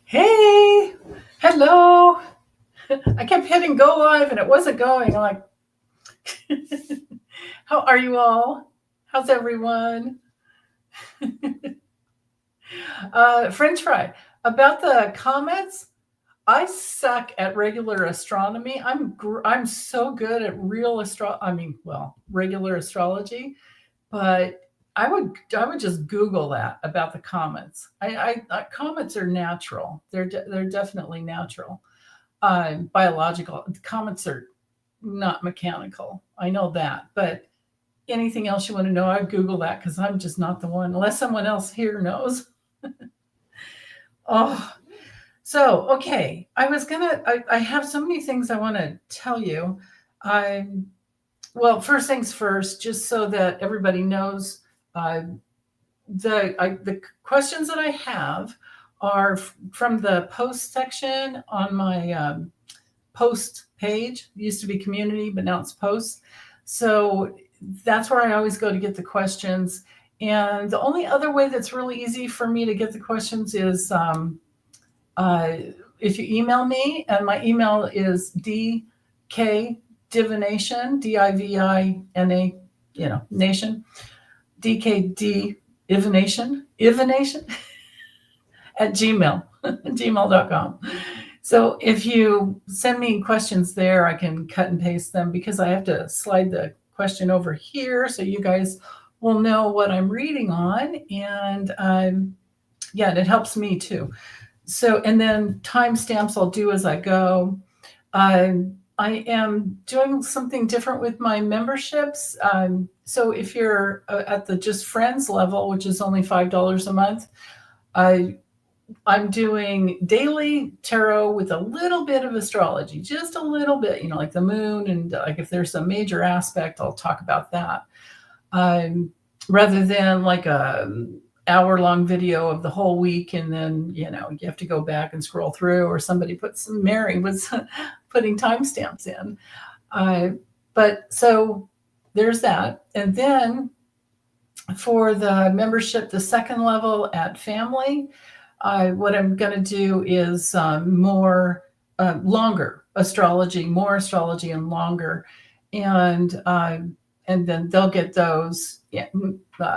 Hey, hello. I kept hitting go live and it wasn't going. I'm like, how are you all? How's everyone? French fry. About the comments, I suck at regular astronomy. I'm so good at regular astrology, but I would just Google that about the comets. Comets are natural. They're definitely natural. Biological. Comets are not mechanical. I know that, but anything else you want to know, I Google that because I'm just not the one, unless someone else here knows. Oh, so okay. I have so many things I want to tell you. I Well, first things first, just so that everybody knows, uh, the questions that I have are from the post section on my post page. It used to be community, but now it's post. So that's where I always go to get the questions. And the only other way that's really easy for me to get the questions is uh, if you email me, and my email is dkdivination, DIVINA, nation, dkdivination, at gmail.com. So if you send me questions there, I can cut and paste them because I have to slide the question over here so you guys will know what I'm reading on. And yeah, and it helps me too. So, and then timestamps I'll do as I go. I am doing something different with my memberships. So if you're at the just friends level, which is only $5 a month, I'm doing daily tarot with a little bit of astrology, just a little bit, like the moon, and like if there's a major aspect, I'll talk about that. Rather than like a hour-long video of the whole week, and then you have to go back and scroll through, or Mary was putting timestamps in. But so there's that, and then for the membership, the second level at family, what I'm going to do is more longer astrology, more astrology and longer, and then they'll get those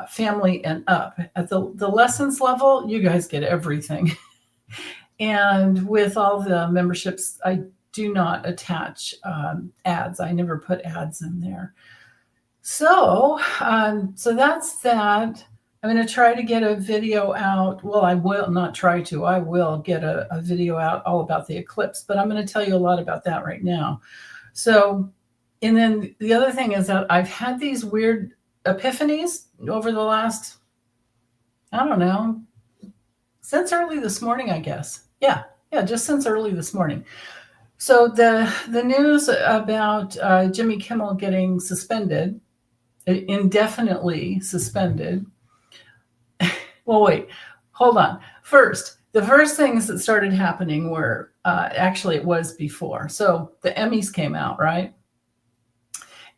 family and up. At the lessons level, you guys get everything. And with all the memberships, I do not attach ads. I never put ads in there. So that's that. I'm going to try to get a video out. Well, I will not try to. I will get a video out all about the eclipse, but I'm going to tell you a lot about that right now. So, and then the other thing is that I've had these weird epiphanies over the last, I don't know, since early this morning, I guess. Yeah, just since early this morning. So the news about Jimmy Kimmel getting suspended, indefinitely suspended. Well, wait, hold on. The first things that started happening were actually it was before. So the Emmys came out, right?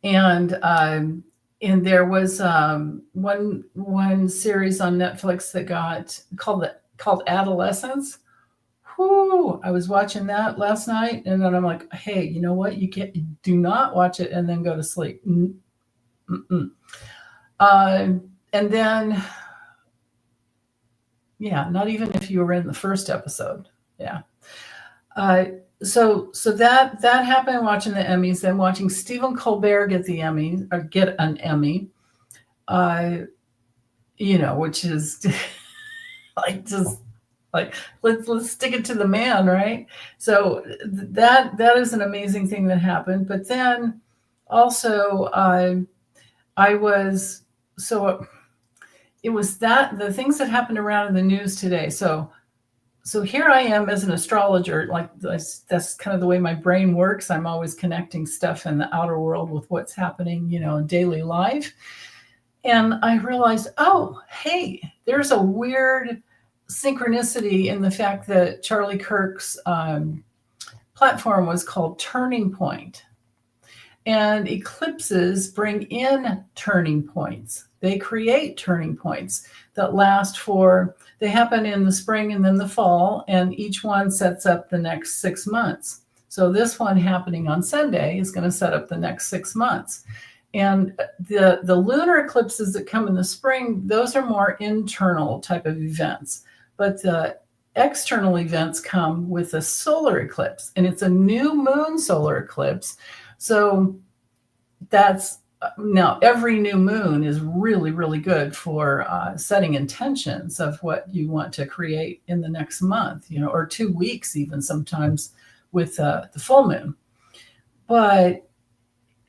And there was one series on Netflix that got called Adolescence. Whoo! I was watching that last night, and then I'm like, hey, you know what? You do not watch it and then go to sleep. And then. Yeah, not even if you were in the first episode. Yeah. So that happened watching the Emmys, then watching Stephen Colbert get an Emmy, which is let's stick it to the man, right? So that is an amazing thing that happened. But then also it was the things that happened around in the news today. So here I am as an astrologer, like that's kind of the way my brain works. I'm always connecting stuff in the outer world with what's happening, in daily life. And I realized, oh, hey, there's a weird synchronicity in the fact that Charlie Kirk's platform was called Turning Point. And eclipses bring in turning points. They create turning points that last they happen in the spring and then the fall, and each one sets up the next 6 months. So this one happening on Sunday is going to set up the next 6 months. And the lunar eclipses that come in the spring, those are more internal type of events. But the external events come with a solar eclipse, and it's a new moon solar eclipse. So that's now every new moon is really, really good for setting intentions of what you want to create in the next month, or 2 weeks, even sometimes with the full moon. But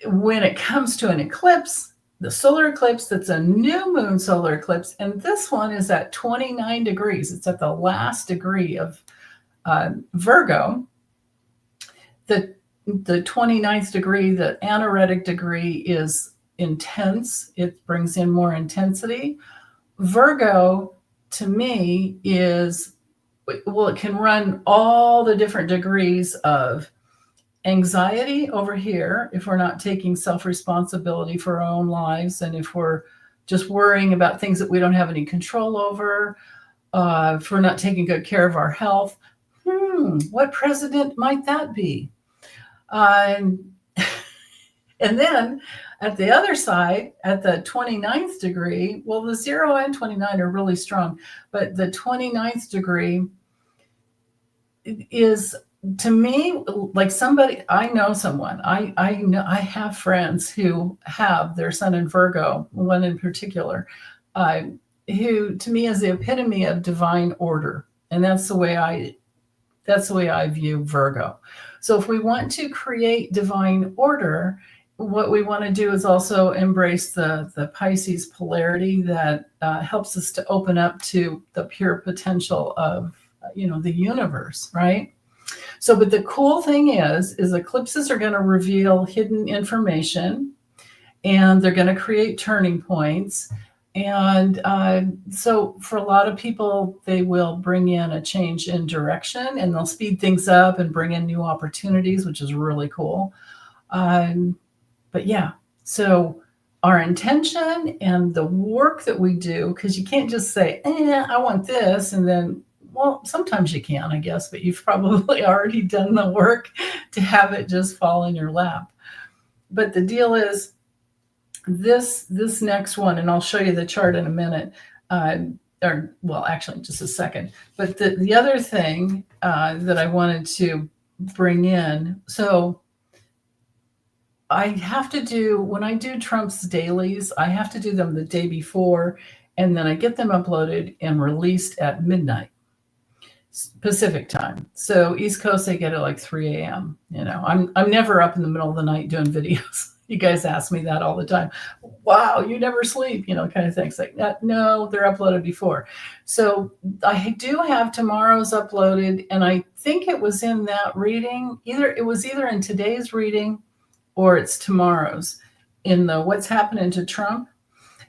when it comes to an eclipse, the solar eclipse, that's a new moon solar eclipse, and this one is at 29 degrees. It's at the last degree of Virgo. The 29th degree, the anaretic degree, is intense. It brings in more intensity. Virgo, to me, it can run all the different degrees of anxiety over here if we're not taking self-responsibility for our own lives, and if we're just worrying about things that we don't have any control over, if we're not taking good care of our health. What president might that be? And then at the other side, at the 29th degree, well, the 0 and 29 are really strong, but the 29th degree is, to me, like I know someone, I have friends who have their sun in Virgo, one in particular, who to me is the epitome of divine order. And that's the way I view Virgo. So if we want to create divine order, what we want to do is also embrace the Pisces polarity that helps us to open up to the pure potential of, the universe, right? So, but the cool thing is eclipses are going to reveal hidden information, and they're going to create turning points. And so for a lot of people, they will bring in a change in direction, and they'll speed things up and bring in new opportunities, which is really cool. But yeah, so our intention and the work that we do, because you can't just say, I want this, and then, well, sometimes you can, I guess, but you've probably already done the work to have it just fall in your lap. But the deal is, this next one, and I'll show you the chart in a minute, actually just a second. But the other thing that I wanted to bring in, so I have to do, when I do Trump's dailies, I have to do them the day before, and then I get them uploaded and released at midnight Pacific time. So East Coast, they get it like 3 a.m. I'm never up in the middle of the night doing videos. You guys ask me that all the time. Wow, you never sleep, kind of things like that. No, they're uploaded before. So I do have tomorrow's uploaded, and I think it was in that reading. It was either in today's reading or it's tomorrow's in the What's Happening to Trump.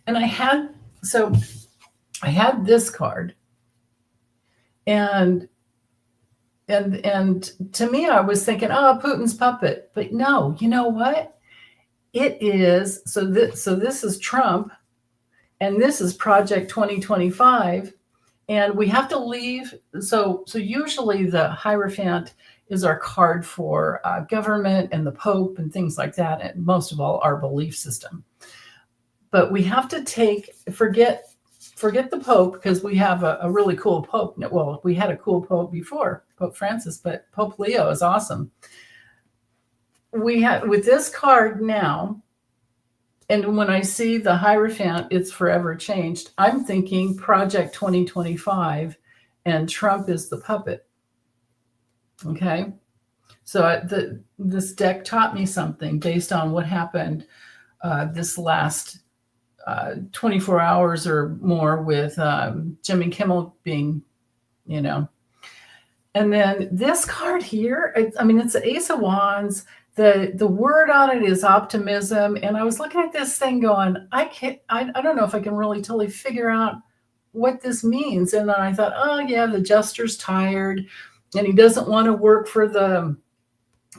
And I had this card, and to me, I was thinking, Putin's puppet. But no, you know what? It is, so this is Trump, and this is Project 2025, and we have to leave. So usually the Hierophant is our card for government and the Pope and things like that, and most of all, our belief system. But we have to forget the Pope, because we have a really cool Pope. Well, we had a cool Pope before, Pope Francis, but Pope Leo is awesome. We have, with this card now, and when I see the Hierophant, it's forever changed. I'm thinking Project 2025, and Trump is the puppet. Okay. So this deck taught me something based on what happened this last 24 hours or more with Jimmy Kimmel being, and then this card here, it's the Ace of Wands. The word on it is optimism. And I was looking at this thing going, I don't know if I can really totally figure out what this means. And then I thought, oh yeah, the jester's tired and he doesn't want to work for the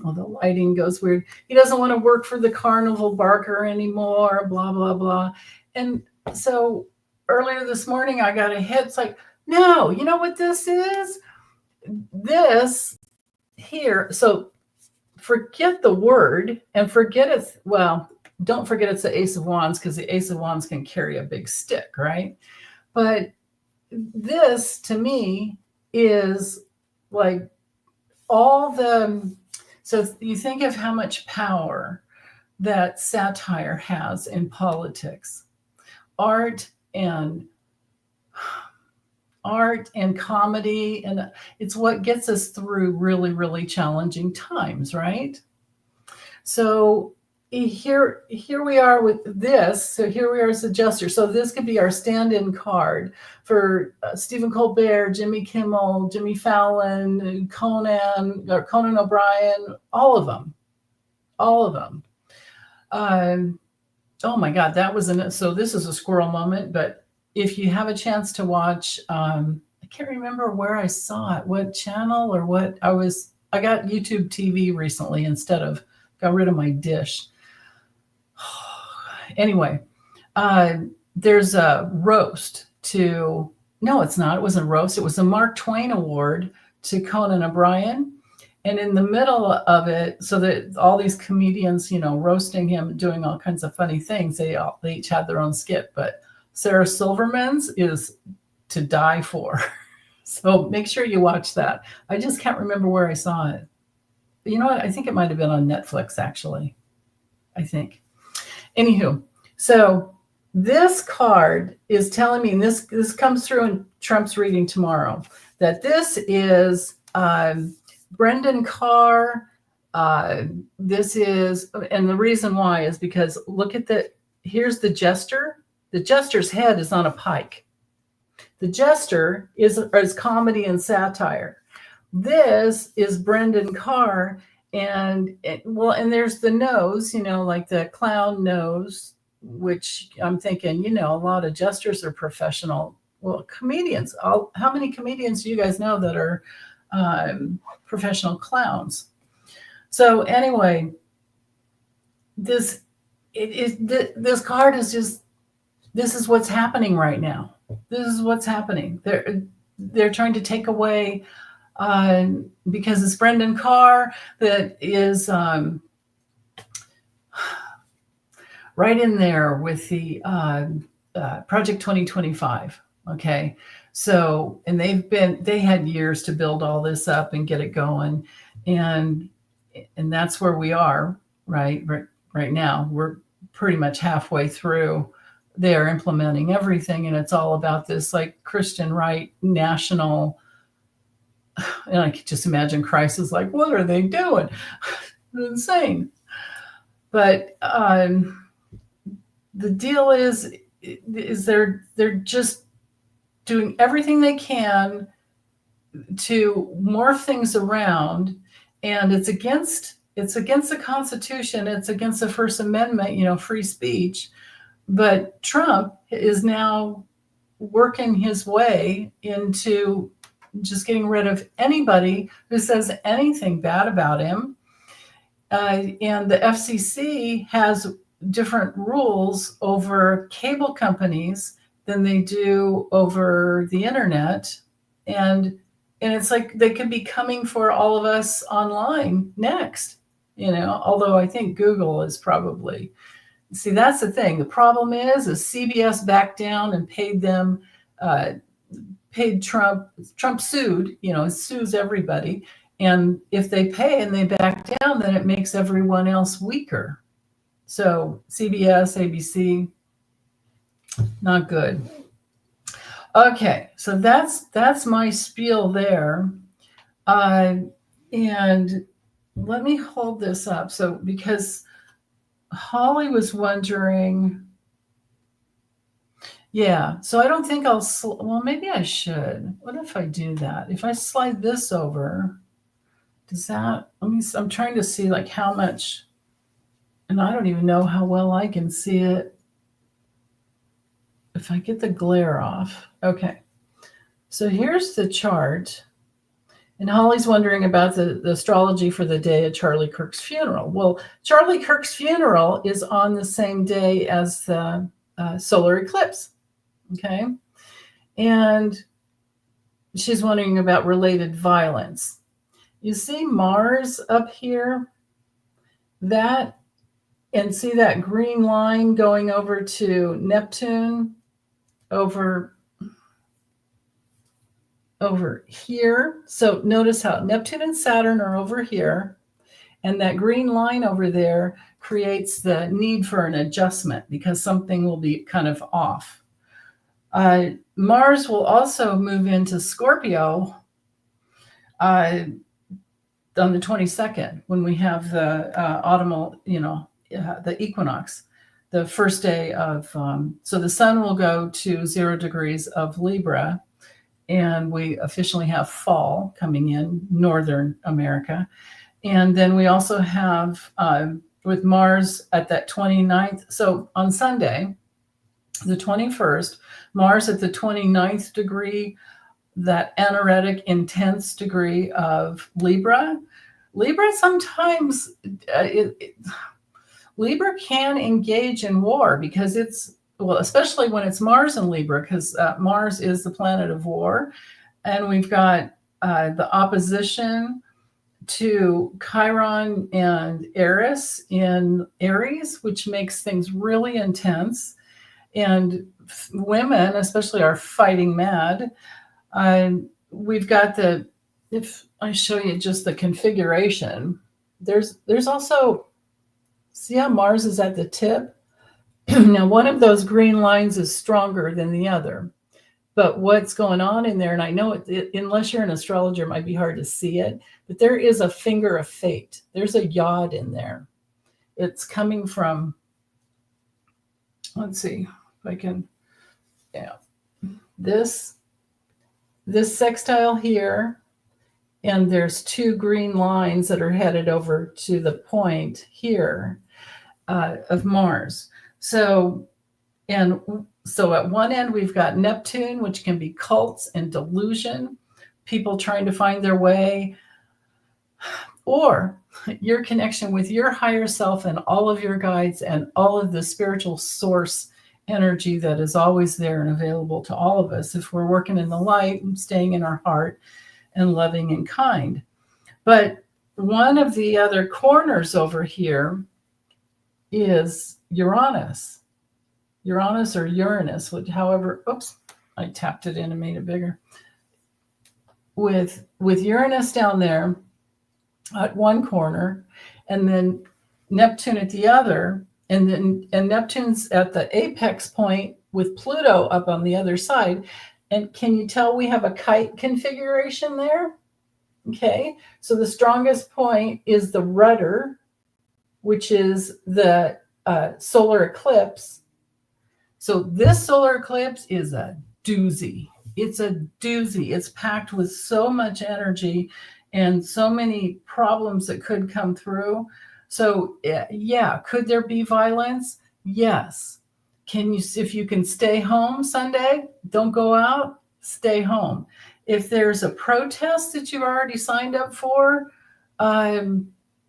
Oh, the lighting goes weird. He doesn't want to work for the carnival barker anymore, blah, blah, blah. And so earlier this morning, I got a hit. It's like, no, you know what this is? This here. So forget the word and forget it's, well, don't forget it's the Ace of Wands, because the Ace of Wands can carry a big stick, right? But this to me is like all the, so you think of how much power that satire has in politics, art and comedy, and it's what gets us through really, really challenging times, right? So here we are with this. So here we are as adjuster. So this could be our stand-in card for Stephen Colbert, Jimmy Kimmel, Jimmy Fallon, Conan O'Brien, all of them. Oh my God, that was so this is a squirrel moment, but if you have a chance to watch, I can't remember where I saw it, what channel or what I got YouTube TV recently instead of, got rid of my dish. Anyway, there's a roast to, no, it's not. It wasn't a roast. It was a Mark Twain Award to Conan O'Brien. And in the middle of it, so that all these comedians, roasting him, doing all kinds of funny things, they each had their own skit. But Sarah Silverman's is to die for. So make sure you watch that. I just can't remember where I saw it. But you know what? I think it might have been on Netflix, actually. I think. Anywho, so this card is telling me, and this comes through in Trump's reading tomorrow, that this is Brendan Carr. This is, and the reason why is because look at here's the jester. The jester's head is on a pike. The jester is comedy and satire. This is Brendan Carr. And there's the nose, like the clown nose, which I'm thinking, a lot of jesters are professional. Well, comedians, how many comedians do you guys know that are professional clowns? So anyway, this card is just, this is what's happening right now. This is what's happening. They're trying to take away, because it's Brendan Carr that is right in there with the Project 2025. Okay. So, and they had years to build all this up and get it going. And that's where we are right now. We're pretty much halfway through. They're implementing everything. And it's all about this like Christian right national. And I could just imagine Christ is like, what are they doing? It's insane. But the deal is they're just doing everything they can to morph things around, and it's against the Constitution, it's against the First Amendment, free speech. But Trump is now working his way into just getting rid of anybody who says anything bad about him. And the FCC has different rules over cable companies than they do over the internet. And it's like they could be coming for all of us online next, although I think Google is probably, see, that's the thing. The problem is CBS backed down and paid them, paid Trump sued, sues everybody. And if they pay and they back down, then it makes everyone else weaker. So CBS, ABC, not good. Okay, so that's my spiel there. And let me hold this up. So because Holly was wondering, yeah, so I don't think well, maybe I should. What if I do that? If I slide this over, does that, I'm trying to see like how much, and I don't even know how well I can see it. If I get the glare off. Okay. So here's the chart. And Holly's wondering about the astrology for the day of Charlie Kirk's funeral. Well, Charlie Kirk's funeral is on the same day as the solar eclipse. Okay. And she's wondering about related violence. You see Mars up here? That, and see that green line going over to Neptune over here. So notice how Neptune and Saturn are over here, and that green line over there creates the need for an adjustment because something will be kind of off. Mars will also move into Scorpio on the 22nd when we have the autumnal, the equinox, the first day of, so the sun will go to 0 degrees of Libra, and we officially have fall coming in Northern America. And then we also have with Mars at that 29th. So on Sunday, the 21st, Mars at the 29th degree, that anaretic, intense degree of Libra. Libra sometimes, Libra can engage in war because especially when it's Mars in Libra, because Mars is the planet of war. And we've got the opposition to Chiron and Eris in Aries, which makes things really intense. And women, especially, are fighting mad. We've got if I show you just the configuration, there's also, see how Mars is at the tip? Now, one of those green lines is stronger than the other. But what's going on in there, and I know unless you're an astrologer, it might be hard to see it, but there is a finger of fate. There's a yod in there. It's coming from, let's see if I can, this sextile here, and there's 2 green lines that are headed over to the point here of Mars. So at one end, we've got Neptune, which can be cults and delusion, people trying to find their way, or your connection with your higher self and all of your guides and all of the spiritual source energy that is always there and available to all of us if we're working in the light and staying in our heart and loving and kind. But one of the other corners over here is Uranus or Uranus, however, oops, I tapped it in and made it bigger. With Uranus down there at one corner, and then Neptune at the other, and Neptune's at the apex point with Pluto up on the other side. And can you tell we have a kite configuration there? Okay, so the strongest point is the rudder, which is the solar eclipse. So this solar eclipse is a doozy. It's a doozy. It's packed with so much energy and so many problems that could come through. So yeah, could there be violence? Yes. If you can stay home Sunday, don't go out, stay home. If there's a protest that you've already signed up for,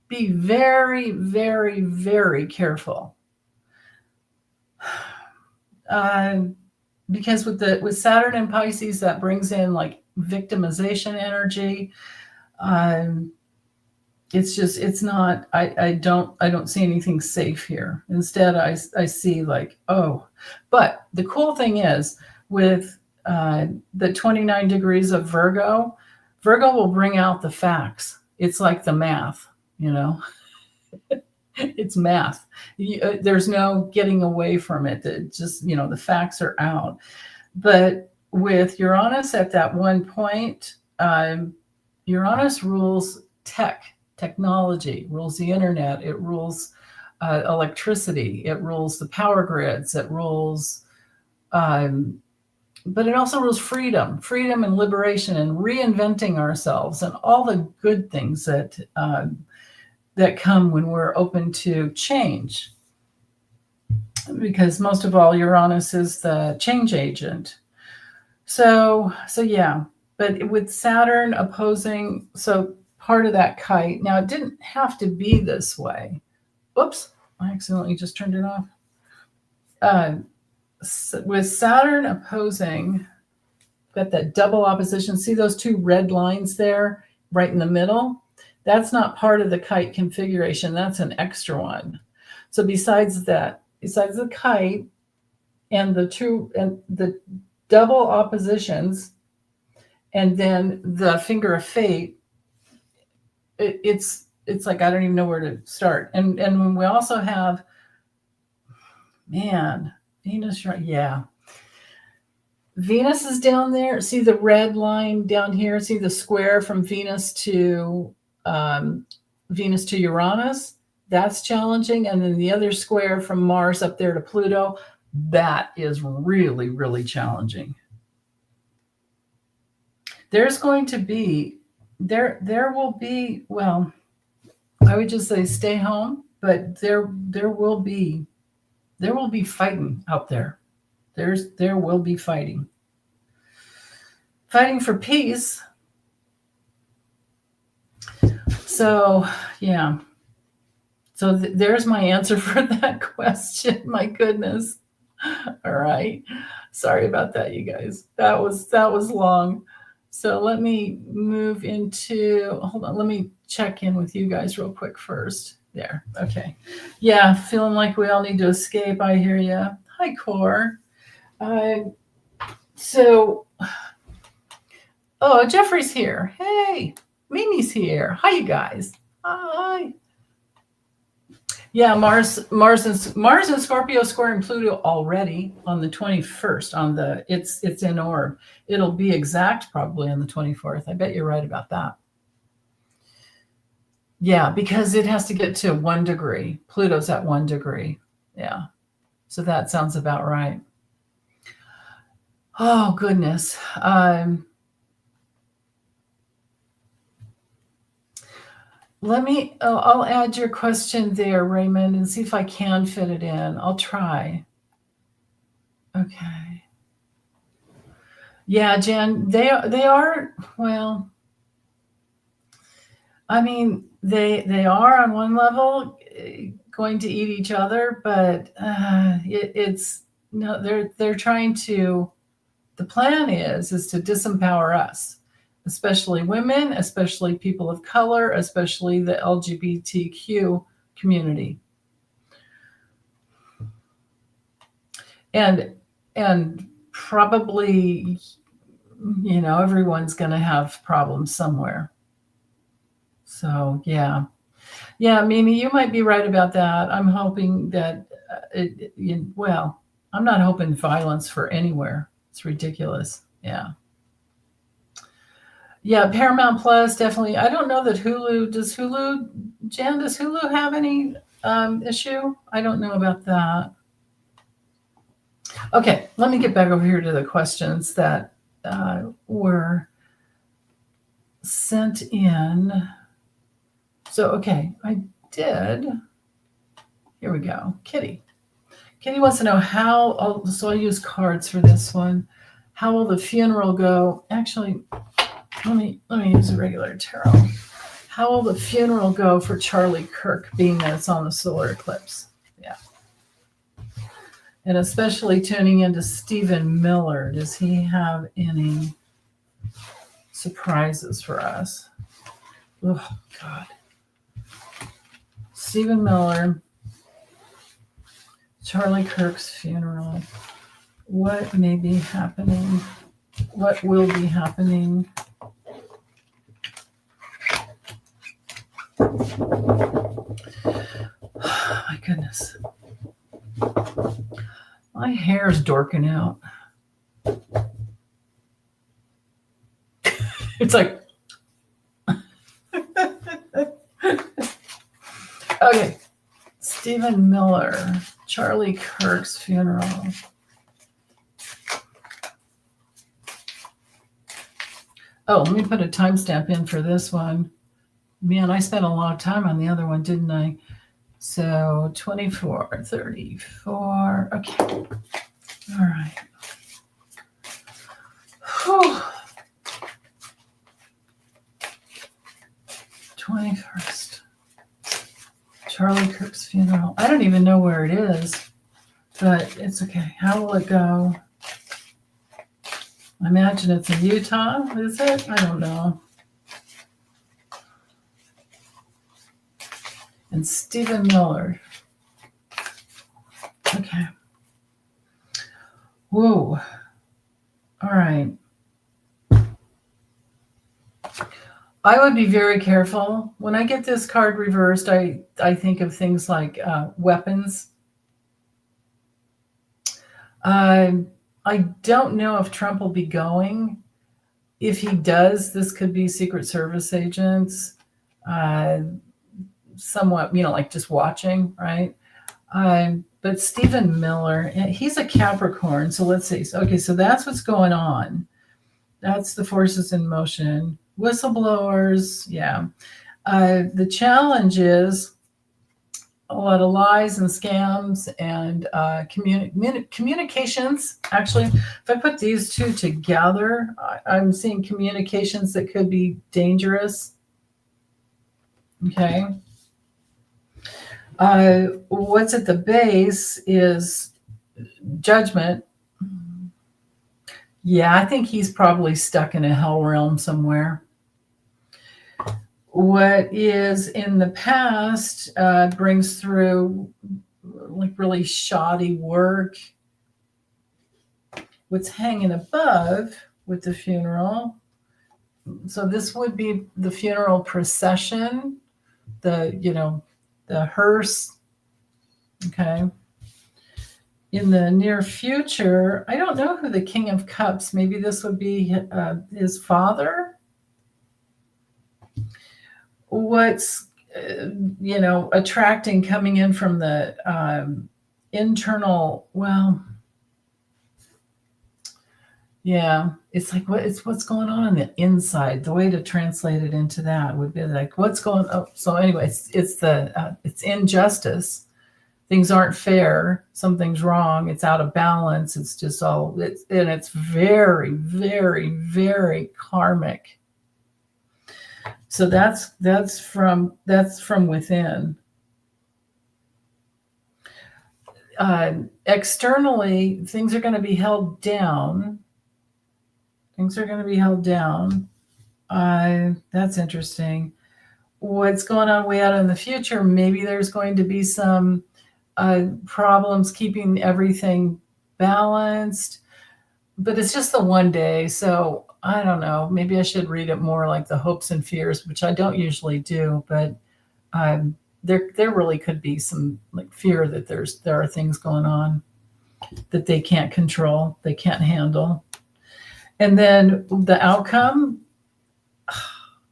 be very, very, very careful. Because with Saturn and Pisces, that brings in like victimization energy. It's not, I don't see anything safe here. Instead, I see like, but the cool thing is with the 29 degrees of Virgo will bring out the facts. It's like the math, it's math. There's no getting away from it. It just, the facts are out. But with Uranus at that one point, Uranus rules technology, rules the internet, it rules electricity, it rules the power grids, it rules, but it also rules freedom and liberation and reinventing ourselves and all the good things that come when we're open to change. Because most of all, Uranus is the change agent. So yeah. But with Saturn opposing, so part of that kite, now it didn't have to be this way. Oops, I accidentally just turned it off. With Saturn opposing, got that double opposition. See those two red lines there right in the middle? That's not part of the kite configuration. That's an extra one. So besides that, besides the kite and the double oppositions, and then the finger of fate, it's like I don't even know where to start. And when we also have, man, Venus, yeah. Venus is down there. See the red line down here? See the square from Venus to Uranus? That's challenging. And then the other square from Mars up there to Pluto, that is really, really challenging. There's going to be, there will be, well, I would just say stay home, but there will be fighting out there. There will be fighting for peace. So, yeah. So there's my answer for that question. My goodness. All right. Sorry about that, you guys. That was long. So let me move into, hold on. Let me check in with you guys real quick first. There. Okay. Yeah. Feeling like we all need to escape. I hear you. Hi, Core. Jeffrey's here. Hey, Mimi's here. Hi, you guys. Hi. Yeah, Mars and Scorpio squaring Pluto already on the 21st. It's in orb. It'll be exact probably on the 24th. I bet you're right about that. Yeah, because it has to get to 1 degree. Pluto's at 1 degree. Yeah. So that sounds about right. Oh, goodness. I'll add your question there, Raymond, and see if I can fit it in. I'll try. Okay. Yeah, Jen, they are, well, I mean, they are on one level going to eat each other, but they're trying to, the plan is to disempower us, especially women, especially people of color, especially the LGBTQ community. And probably, everyone's going to have problems somewhere. So, yeah. Yeah, Mimi, you might be right about that. I'm hoping that, I'm not hoping violence for anywhere. It's ridiculous. Yeah. Yeah, Paramount Plus, definitely. I don't know that Hulu, Jen, does Hulu have any issue? I don't know about that. Okay, let me get back over here to the questions that were sent in. So, okay, I did. Here we go. Kitty wants to know how, so I'll use cards for this one. How will the funeral go? Actually, let me use a regular tarot. How will the funeral go for Charlie Kirk, being that it's on the solar eclipse? Yeah. And especially tuning into Stephen Miller. Does he have any surprises for us? Oh, God. Stephen Miller, Charlie Kirk's funeral. What may be happening? What will be happening? Oh, my goodness. My hair's dorking out. It's like, okay. Stephen Miller, Charlie Kirk's funeral. Oh, let me put a timestamp in for this one. Man, I spent a lot of time on the other one, didn't I? So 24, 34. Okay. All right. Whew. 21st. Charlie Kirk's funeral. I don't even know where it is, but it's okay. How will it go? I imagine it's in Utah, is it? I don't know. And Stephen Miller. Okay. Whoa. All right. I would be very careful. When I get this card reversed, I think of things like weapons. I don't know if Trump will be going. If he does, this could be Secret Service agents, somewhat, like just watching, right? But Stephen Miller, he's a Capricorn. So let's see. Okay, so that's what's going on. That's the forces in motion. Whistleblowers, yeah. The challenge is a lot of lies and scams and communications. Actually, if I put these two together, I'm seeing communications that could be dangerous. Okay. What's at the base is judgment. Yeah, I think he's probably stuck in a hell realm somewhere. What is in the past brings through like really shoddy work. What's hanging above with the funeral. So this would be the funeral procession, the hearse. Okay. In the near future, I don't know who the King of Cups, maybe this would be his father. What's, attracting coming in from the internal, it's like what's going on the inside. The way to translate it into that would be like what's going on. So anyway, it's injustice. Things aren't fair. Something's wrong. It's out of balance. It's just it's very, very, very karmic. So that's from within. Externally, things are going to be held down. That's interesting. What's going on way out in the future? Maybe there's going to be some problems keeping everything balanced, but it's just the one day. So I don't know. Maybe I should read it more like the hopes and fears, which I don't usually do. But there really could be some like fear that there are things going on that they can't control, they can't handle. And then the outcome,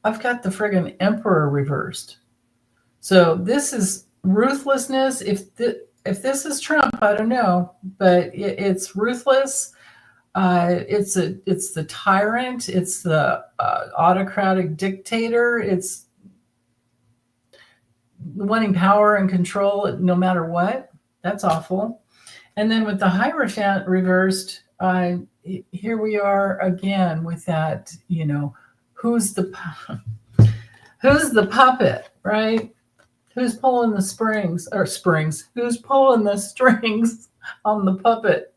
I've got the friggin' Emperor reversed. So this is ruthlessness. If this is Trump, I don't know, but it's ruthless. It's the tyrant. It's the autocratic dictator. It's wanting power and control no matter what. That's awful. And then with the Hierophant reversed, here we are again with that. Who's the puppet, right? Who's pulling the springs? Who's pulling the strings on the puppet?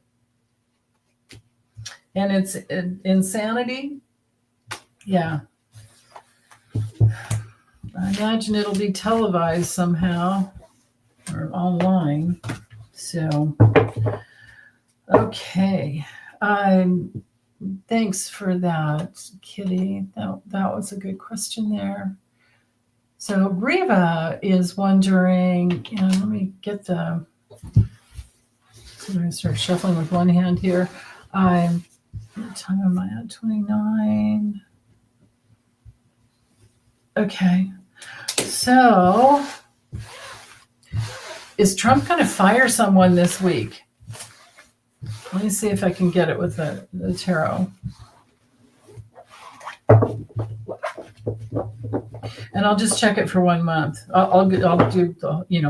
And it's insanity. Yeah. I imagine it'll be televised somehow or online. So, okay. Thanks for that, Kitty. That was a good question there. So Riva is wondering, let me get so I'm going to start shuffling with one hand here. What time am I at? 29. Okay. So is Trump going to fire someone this week? Let me see if I can get it with the tarot. And I'll just check it for 1 month. I'll do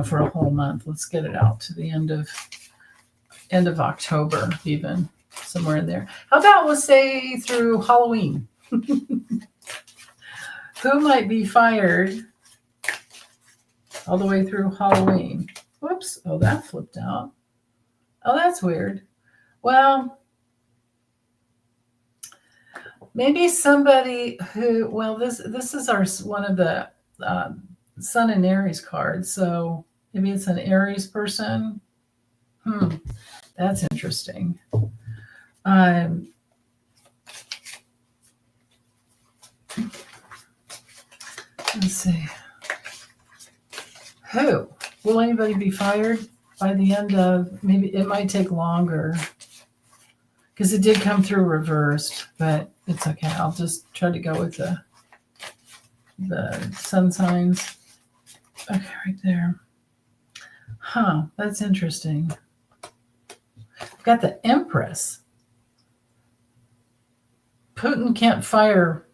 for a whole month. Let's get it out to the end of October, even somewhere in there. How about we'll say through Halloween? Who might be fired all the way through Halloween. Whoops. Oh, that flipped out. Oh, that's weird. Well, maybe somebody who, well, this is our one of the Sun and Aries cards. So maybe it's an Aries person. That's interesting. Let's see. Who? Will anybody be fired by the end of, maybe it might take longer because it did come through reversed, but it's okay. I'll just try to go with the sun signs. Okay, right there. Huh, that's interesting. I've got the Empress. Putin can't fire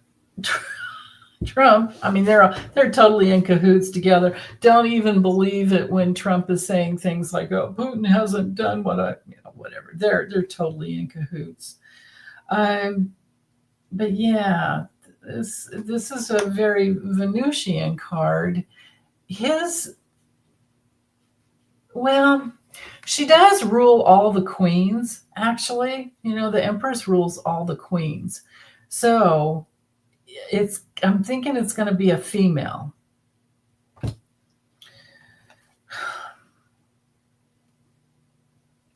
Trump. I mean, they're totally in cahoots together. Don't even believe it when Trump is saying things like, "Oh, Putin hasn't done what whatever." They're totally in cahoots. But yeah, this is a very Venusian card. She does rule all the queens. Actually, the Empress rules all the queens. So I'm thinking it's going to be a female.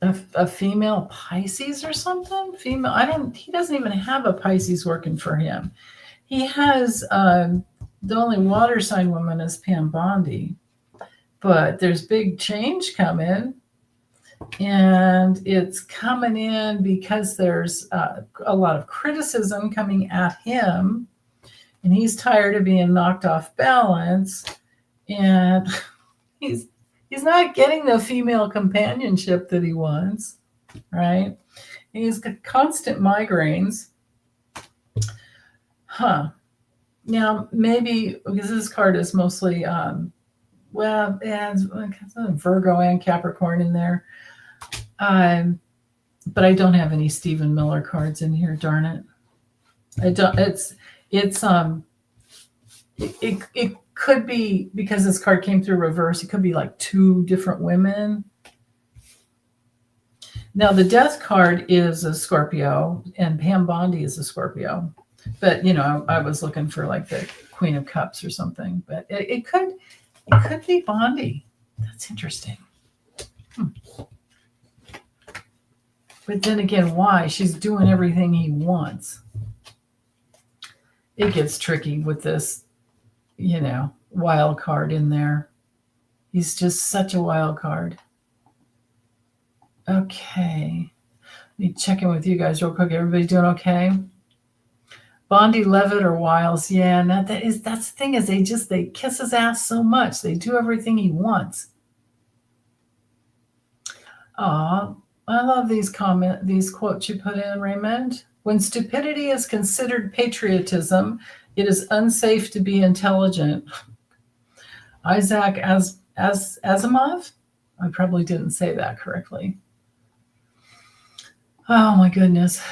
A female Pisces or something? Female. He doesn't even have a Pisces working for him. He has the only water sign woman is Pam Bondi. But there's big change coming. And it's coming in because there's a lot of criticism coming at him. And he's tired of being knocked off balance. And he's not getting the female companionship that he wants, right? He's got constant migraines. Now, maybe because this card is mostly, it has Virgo and Capricorn in there. But I don't have any Stephen Miller cards in here, darn it. I don't, it could be because this card came through reverse. It could be like two different women. Now the Death card is a Scorpio and Pam Bondi is a Scorpio, but I was looking for like the Queen of Cups or something, but it could be Bondi. That's interesting. But then again, why? She's doing everything he wants. It gets tricky with this, wild card in there. He's just such a wild card. Okay. Let me check in with you guys real quick. Everybody doing okay? Bondi, Levitt, or Wiles? Yeah, that's the thing is they kiss his ass so much. They do everything he wants. Aw, I love these quotes you put in, Raymond. When stupidity is considered patriotism, it is unsafe to be intelligent. Isaac Asimov? I probably didn't say that correctly. Oh my goodness.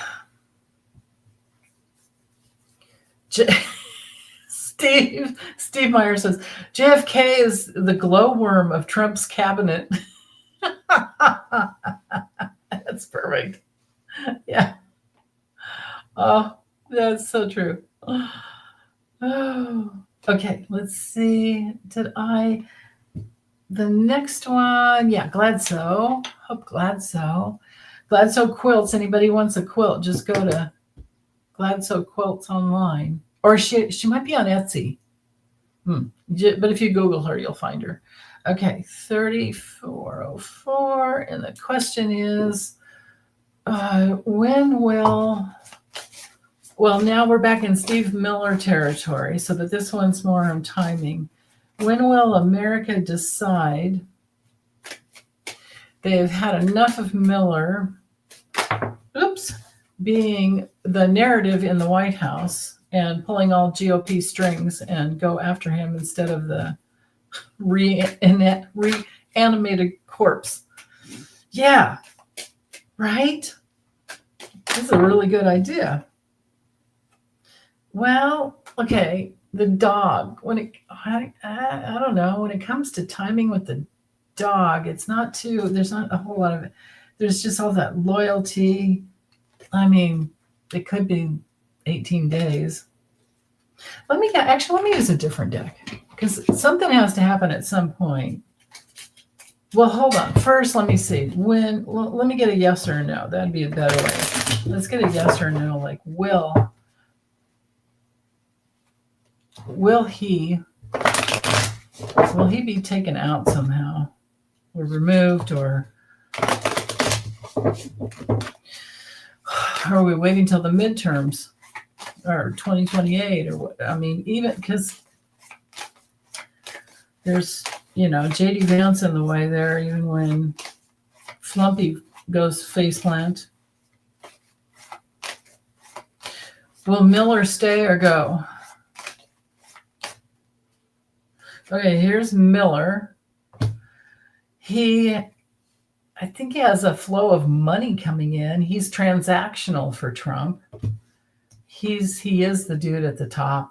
Steve Meyer says, JFK is the glowworm of Trump's cabinet. That's perfect. Yeah. Oh, that's so true. Oh, okay. Let's see. The next one? Yeah, Gladso. Hope Gladso. Gladso quilts. Anybody wants a quilt? Just go to Gladso Quilts online, or she might be on Etsy. But if you Google her, you'll find her. Okay, 3404, and the question is, when will? Well, now we're back in Steve Miller territory. But this one's more on timing. When will America decide they've had enough of Miller? Being the narrative in the White House and pulling all GOP strings and go after him instead of the reanimated corpse. Yeah, right? This is a really good idea. Well, okay, the dog, I don't know, when it comes to timing with the dog, there's not a whole lot of, there's just all that loyalty. I mean, it could be 18 days. Let me use a different deck because something has to happen at some point. Well, hold on. First, let me see. Let me get a yes or a no. That'd be a better way. Let's get a yes or no. Like, will he be taken out somehow, or removed, or are we waiting till the midterms or 2028 or what? I mean, even because there's, JD Vance in the way there, even when Flumpy goes face plant. Will Miller stay or go? Okay, here's Miller. I think he has a flow of money coming in. He's transactional for Trump. He is the dude at the top.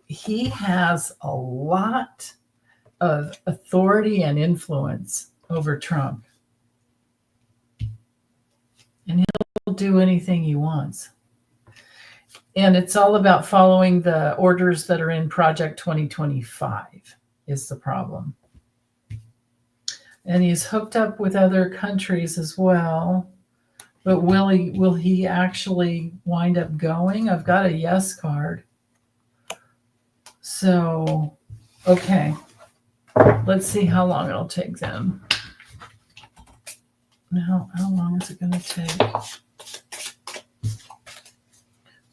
He has a lot of authority and influence over Trump. And he'll do anything he wants. And it's all about following the orders that are in Project 2025 is the problem. And he's hooked up with other countries as well. But will he actually wind up going? I've got a yes card. So, okay. Let's see how long it'll take them. Now, how long is it going to take?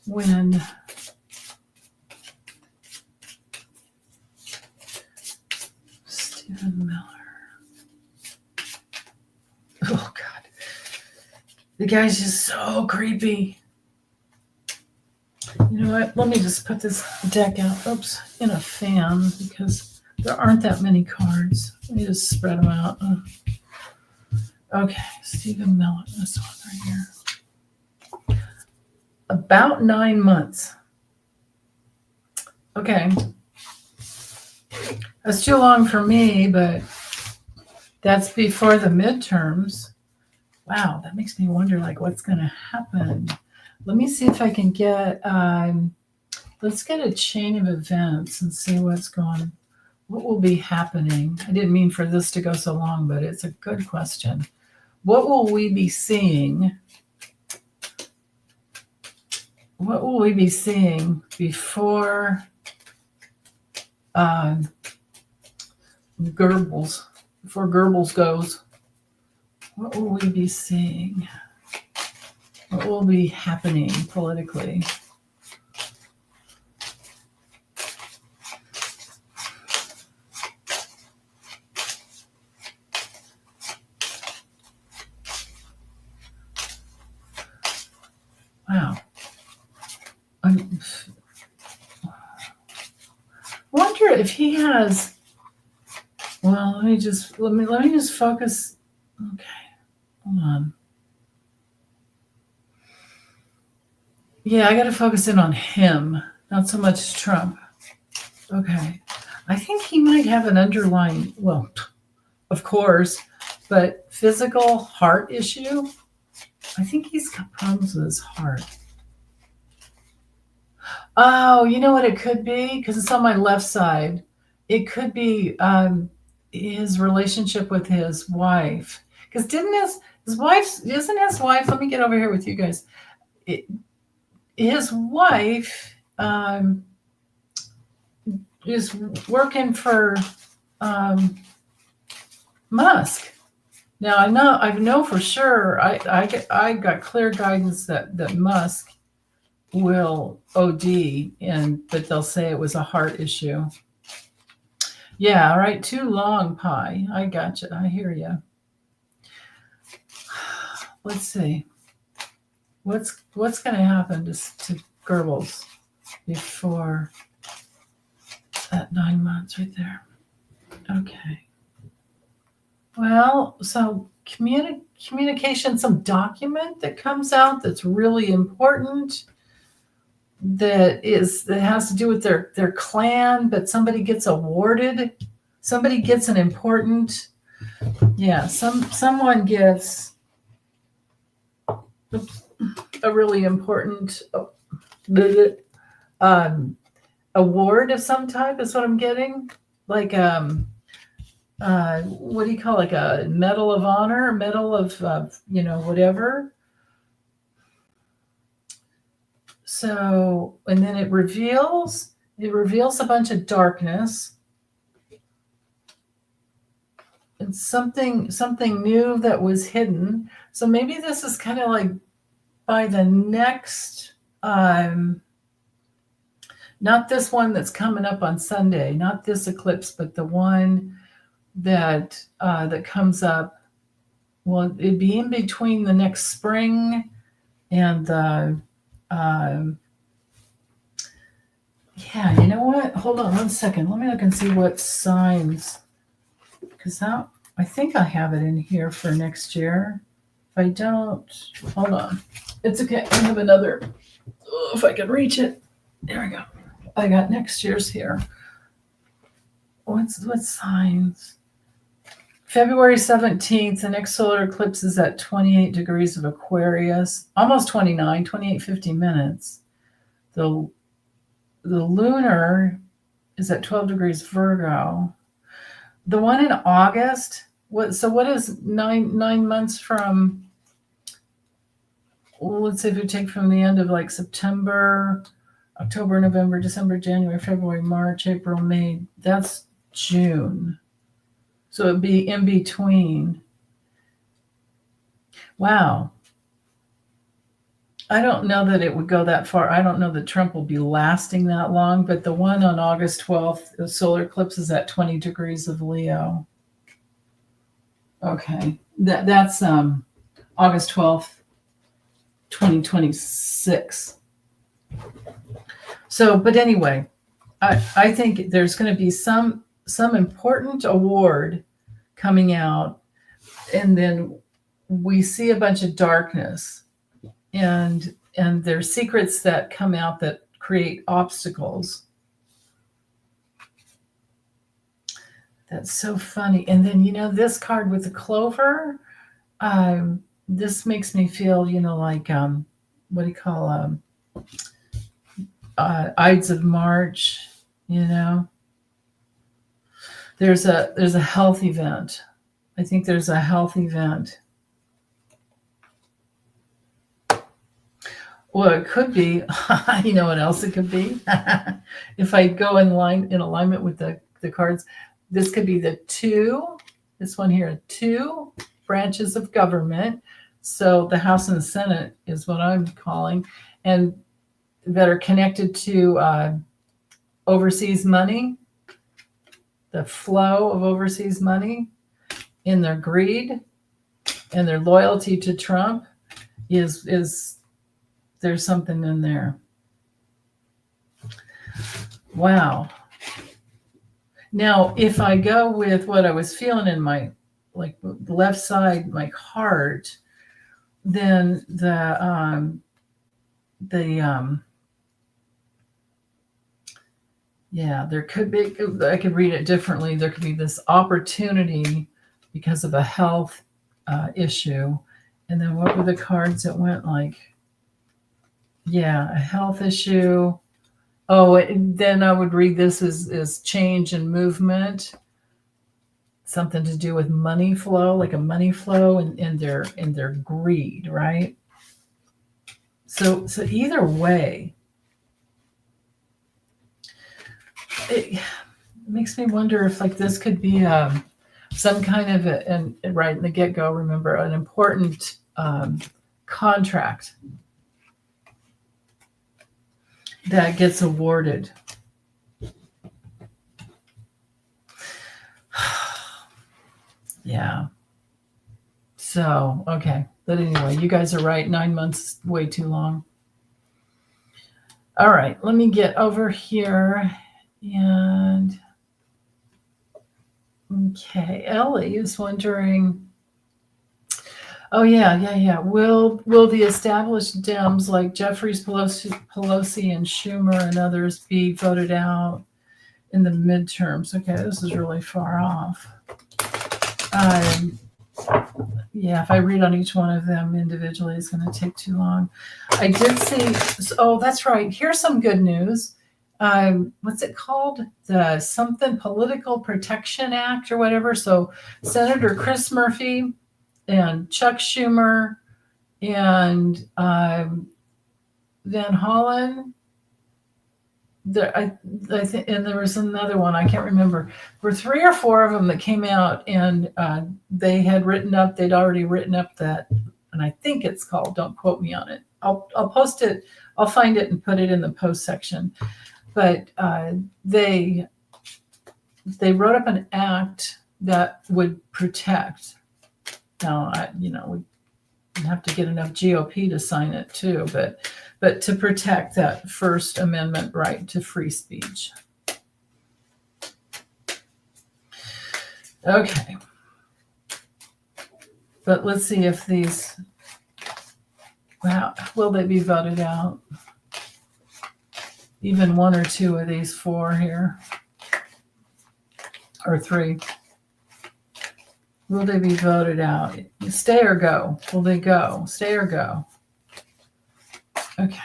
When Stephen Miller. Oh, God. The guy's just so creepy. You know what? Let me just put this deck out, in a fan because there aren't that many cards. Let me just spread them out. Okay, Stephen Miller, this one right here. About 9 months. Okay. That's too long for me, but that's before the midterms. Wow, that makes me wonder, what's going to happen. Let me see if I can get, let's get a chain of events and see what will be happening. I didn't mean for this to go so long, but it's a good question. What will we be seeing? What will we be seeing before Goebbels goes? What will we be seeing? What will be happening politically? Wow. I wonder if he has. Well, let me just focus. Okay, hold on. Yeah, I got to focus in on him, not so much Trump. Okay, I think he might have an underlying. Well, of course, but physical heart issue. I think he's got problems with his heart. Oh, you know what it could be? Because it's on my left side. It could be his relationship with his wife. Because isn't his wife, let me get over here with you guys. His wife is working for Musk. Now I know for sure. I got clear guidance that Musk will OD, but they'll say it was a heart issue. Yeah, all right. Too long, Pi. I gotcha. I hear you. Let's see. What's going to happen to Goebbels before that 9 months right there? Okay. Well, so communication, some document that comes out that's really important. that has to do with their clan, but somebody gets awarded. Somebody gets an important, someone gets a really important award of some type is what I'm getting. Like what do you call, like a medal of honor, medal of whatever. So, and then it reveals a bunch of darkness. And something new that was hidden. So maybe this is kind of like by the next, not this one that's coming up on Sunday, not this eclipse, but the one that comes up. Well, it'd be in between the next spring and the, you know what? Hold on 1 second. Let me look and see what signs, because I think I have it in here for next year. If I don't, hold on. It's okay. I have another. If I can reach it. There we go. I got next year's here. What signs? February 17th, the next solar eclipse is at 28 degrees of Aquarius, almost 29, 28:50 minutes. The lunar is at 12 degrees Virgo. The one in August, what is nine months from, well, let's say if you take from the end of like September, October, November, December, January, February, March, April, May, that's June. So it'd be in between. Wow. I don't know that it would go that far. I don't know that Trump will be lasting that long, but the one on August 12th, the solar eclipse is at 20 degrees of Leo. Okay. That's August 12th, 2026. So, but anyway, I think there's going to be some important award coming out, and then we see a bunch of darkness, and there's secrets that come out that create obstacles. That's so funny. And then, this card with the clover, this makes me feel, like, what do you call, Ides of March, There's a health event. I think there's a health event. Well, it could be, you know what else it could be? If I go in alignment with the cards, this could be this one here, 2 branches of government. So the House and the Senate is what I'm calling, and that are connected to overseas money, the flow of overseas money, in their greed and their loyalty to Trump is there's something in there. Wow. Now, if I go with what I was feeling in my, like, the left side, my heart, then there could be, I could read it differently. There could be this opportunity because of a health issue. And then what were the cards that went like? Yeah, a health issue. Oh, then I would read this as change and movement. Something to do with money flow, like a money flow and their greed, right? So either way, it makes me wonder if, like, this could be some kind of right in the get-go, remember, an important contract that gets awarded. Yeah. So, okay. But anyway, you guys are right. 9 months is way too long. All right. Let me get over here. And, okay. Ellie is wondering, Oh yeah. Will the established Dems like Jeffries, Pelosi, and Schumer and others be voted out in the midterms? Okay, this is really far off. Yeah, if I read on each one of them individually, it's going to take too long. I did see. Oh, that's right. Here's some good news. What's it called? The something Political Protection Act or whatever. So Senator Chris Murphy and Chuck Schumer and Van Hollen. I think, and there was another one I can't remember. There were 3 or 4 of them that came out, and they had they'd already written up that, and I think it's called. Don't quote me on it. I'll post it. I'll find it and put it in the post section. But they wrote up an act that would protect. Now, we'd have to get enough GOP to sign it too, but to protect that First Amendment right to free speech. Okay. But let's see if these, will they be voted out? Even 1 or 2 of these 4 here, or 3. Will they be voted out? Stay or go? Will they go? Stay or go? Okay.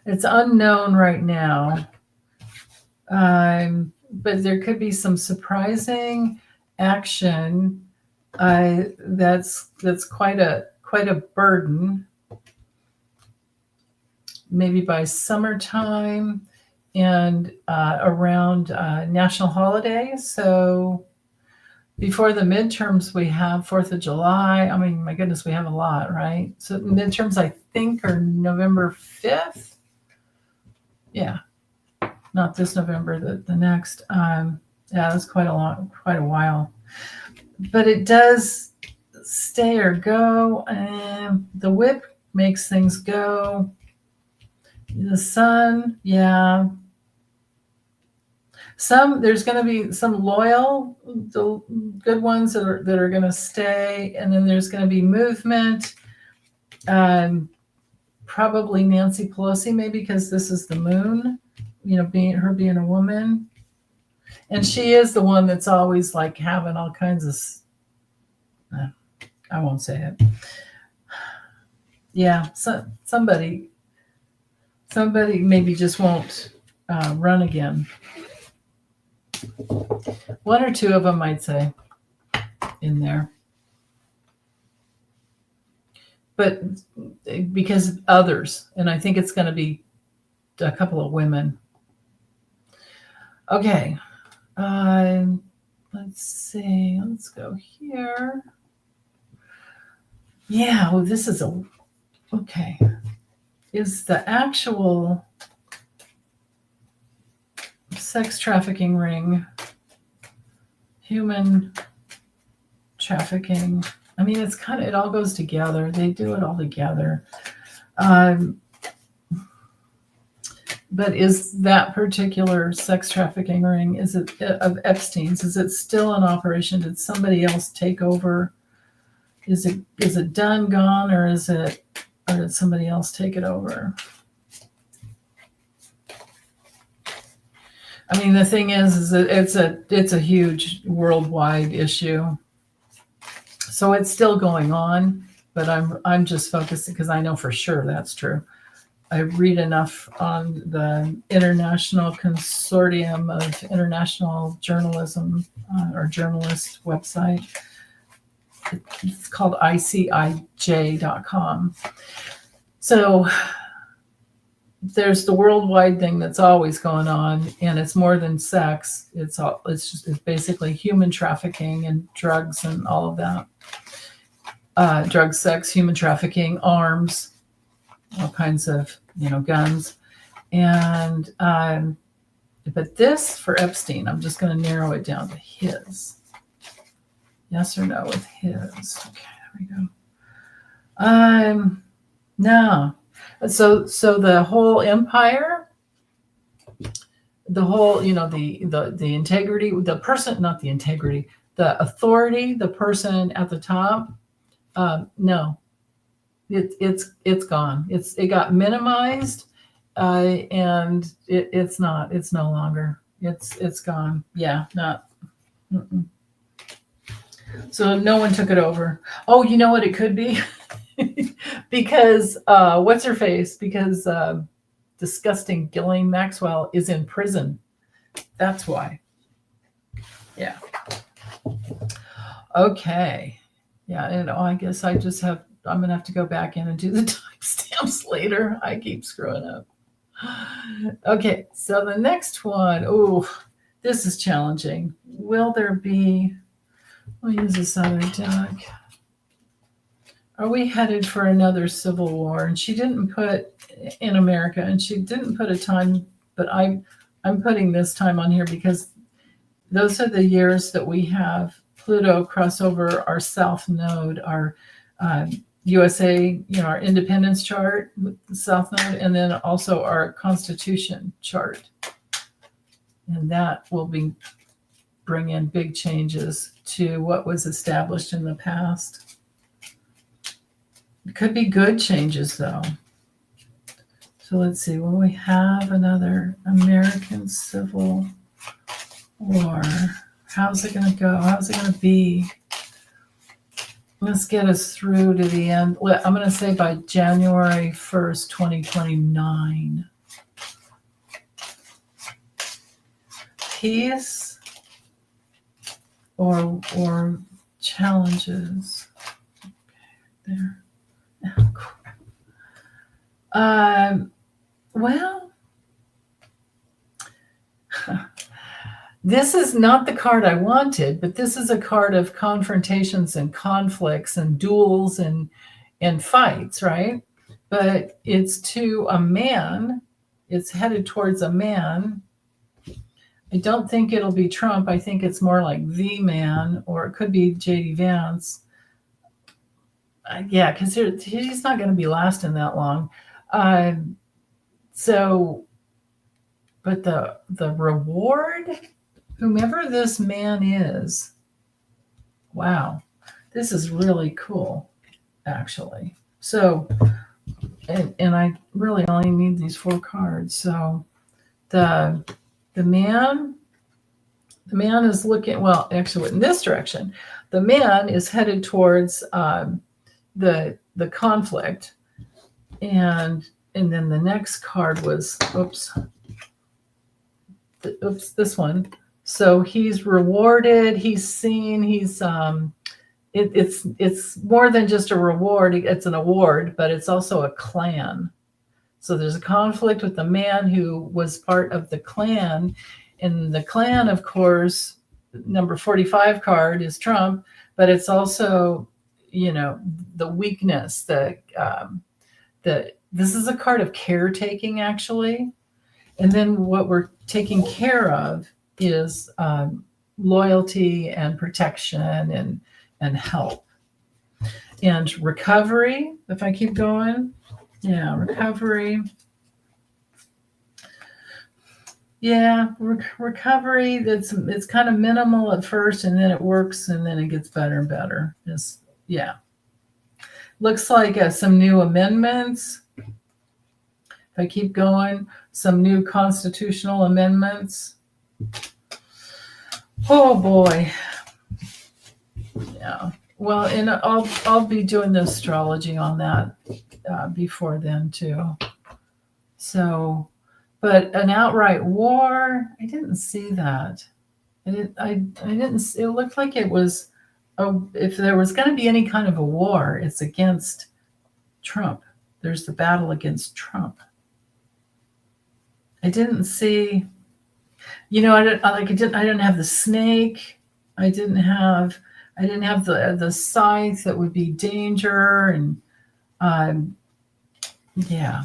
It's unknown right now. But there could be some surprising action. That's quite a burden. Maybe by summertime and around national holidays. So before the midterms, we have 4th of July. I mean, my goodness, we have a lot, right? So midterms, I think, are November 5th. Yeah, not this November, the next. Yeah, that's quite a while. But it does stay or go. The whip makes things go. The sun, yeah. There's going to be some loyal, the good ones that are going to stay, and then there's going to be movement. Probably Nancy Pelosi, maybe because this is the moon, being a woman, and she is the one that's always like having all kinds of. I won't say it. Yeah, somebody maybe just won't run again. 1 or 2 of them, I'd say, in there. But because of others, and I think it's going to be a couple of women. Okay. Let's see. Let's go here. Yeah, well, this is okay. Is the actual sex trafficking ring, human trafficking? I mean, it all goes together. They do it all together. But is that particular sex trafficking ring, is it of Epstein's, is it still in operation? Did somebody else take over? Is it done, gone, or did somebody else take it over? I mean, the thing is that it's a huge worldwide issue. So it's still going on, but I'm just focusing because I know for sure that's true. I read enough on the International Consortium of International Journalism or Journalists website. It's called ICIJ.com. So there's the worldwide thing that's always going on, and it's more than sex. It's basically human trafficking and drugs and all of that. Drugs, sex, human trafficking, arms, all kinds of guns, and but this for Epstein, I'm just going to narrow it down to his. Yes or no with his. Okay, there we go. No. So the whole empire, the whole, the integrity, the person, not the integrity, the authority, the person at the top, no, it's gone. It got minimized, and it's no longer. It's gone. Yeah, not. Mm-mm. So no one took it over. Oh, you know what it could be? Because what's her face? Because disgusting Ghislaine Maxwell is in prison. That's why. Yeah. Okay. Yeah, and I guess I'm gonna have to go back in and do the timestamps later. I keep screwing up. Okay, so the next one, this is challenging. Will there be, I'll use this other deck. Are we headed for another civil war? And she didn't put in America, and she didn't put a time, but I'm putting this time on here because those are the years that we have Pluto cross over our South Node, our USA, our independence chart, the South Node, and then also our Constitution chart. And that will bring in big changes to what was established in the past. It could be good changes, though. So let's see. Will we have another American Civil War? How's it going to go? How's it going to be? Let's get us through to the end. I'm going to say by January 1st, 2029. Peace or challenges. Okay, there. Well, this is not the card I wanted, but this is a card of confrontations and conflicts and duels and fights, right? But it's to a man. It's headed towards a man. I don't think it'll be Trump. I think it's more like the man, or it could be J.D. Vance. Yeah, because he's not going to be lasting that long. But the reward, whomever this man is, wow, this is really cool, actually. So, and I really only need these 4 cards. So, the man is looking, well, actually in this direction. The man is headed towards the conflict, and then the next card was this one. So he's rewarded, he's seen, he's it's more than just a reward. It's an award, but it's also a clan. So there's a conflict with the man who was part of the clan, and the clan, of course, number 45 card is Trump, but it's also the weakness, that this is a card of caretaking, actually. And then what we're taking care of is loyalty and protection and help and recovery. If I keep going, recovery. Yeah, recovery. It's kind of minimal at first, and then it works, and then it gets better and better. Looks like some new amendments. If I keep going, some new constitutional amendments. Oh boy. Yeah. Well, and I'll be doing the astrology on that before then too. So, but an outright war, I didn't see that. I didn't. It looked like it was. If there was going to be any kind of a war, it's against Trump. There's the battle against Trump. I didn't see. I didn't have the snake. I didn't have the scythe that would be danger, and yeah.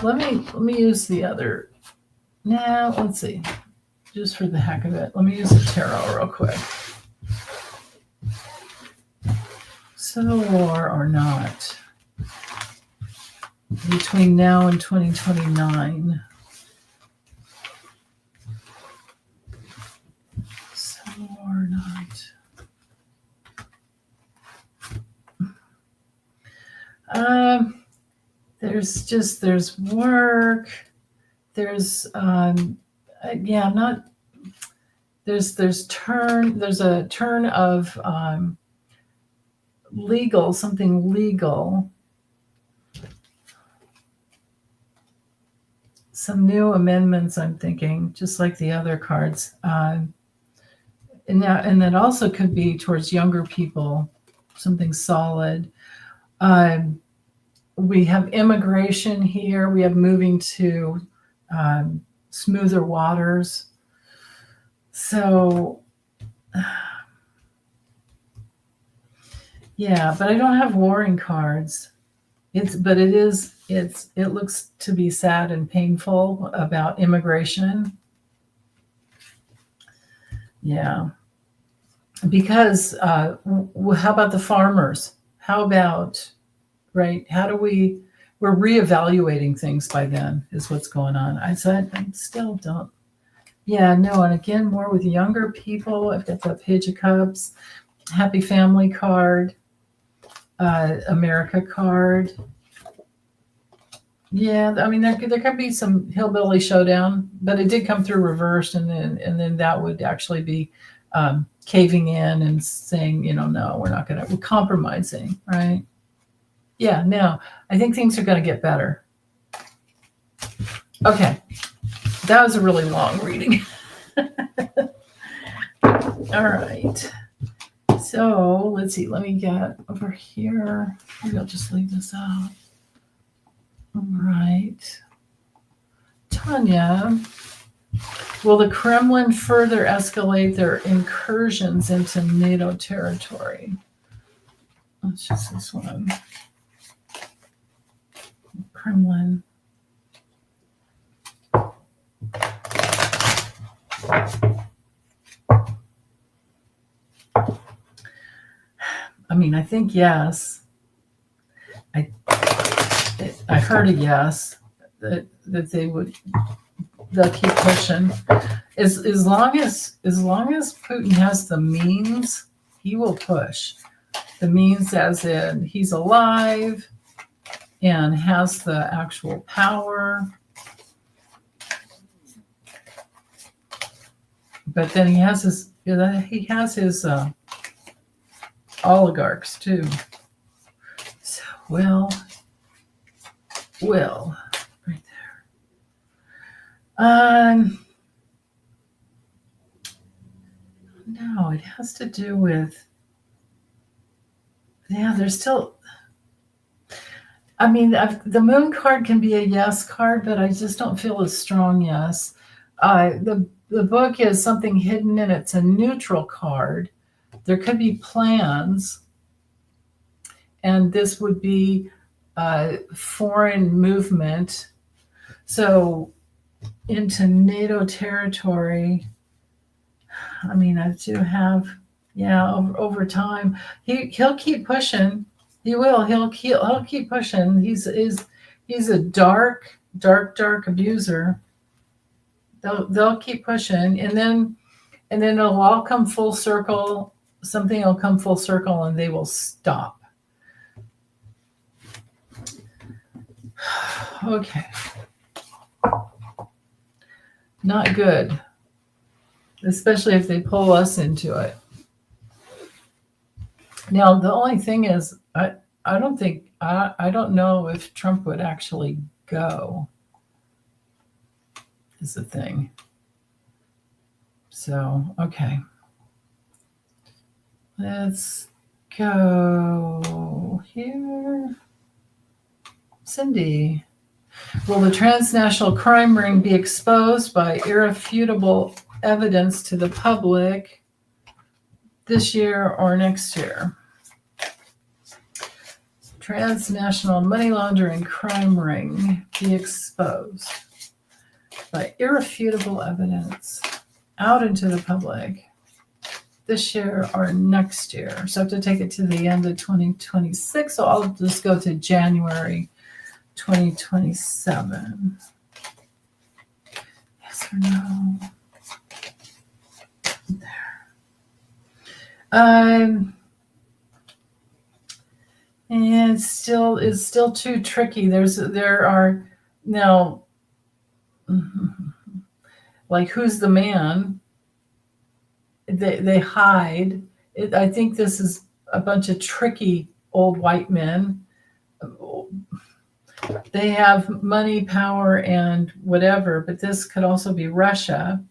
Let me use the other. Now let's see, just for the heck of it, let me use the tarot real quick. Civil war or not, between now and 2029. Civil war There's work. There's I'm not. There's a turn of legal, something legal. Some new amendments, I'm thinking, just like the other cards. And that also could be towards younger people, something solid. We have immigration here. We have moving to smoother waters. So, yeah, but I don't have warring cards. It looks to be sad and painful about immigration. Yeah. Because how about the farmers? How about, right? We're reevaluating things by then is what's going on. I still don't. Yeah, no. And again, more with younger people. I've got the Page of Cups, Happy Family card, America card. Yeah, I mean there could be some hillbilly showdown, but it did come through reversed, and then that would actually be caving in and saying, no, we're compromising, right? Yeah, no, I think things are going to get better. Okay, that was a really long reading. All right, so let's see. Let me get over here. Maybe I'll just leave this out. All right. Tanya, will the Kremlin further escalate their incursions into NATO territory? That's just this one. Kremlin. I mean, I think yes. I heard a yes that they'll keep pushing. As long as Putin has the means, he will push. The means as in he's alive and has the actual power. But then he has his oligarchs too. So Will, right there. No, it has to do with, there's still, I mean, the moon card can be a yes card, but I just don't feel a strong yes. The book is something hidden and it's a neutral card. There could be plans, and this would be foreign movement. So into NATO territory, I mean, I do have, over time, he'll keep pushing. He will. He'll keep pushing. He's a dark abuser. They'll keep pushing, and then it'll all come full circle. Something will come full circle, and they will stop. Okay. Not good. Especially if they pull us into it. Now, the only thing is, I don't know if Trump would actually go, is the thing. So, okay. Let's go here. Cindy. Will the transnational crime ring be exposed by irrefutable evidence to the public this year or next year? Transnational money laundering crime ring be exposed by irrefutable evidence out into the public this year or next year. So I have to take it to the end of 2026. So I'll just go to January 2027. Yes or no? There. And it's still too tricky. There are now, like, who's the man? They hide. I think this is a bunch of tricky old white men. They have money, power, and whatever, but this could also be Russia.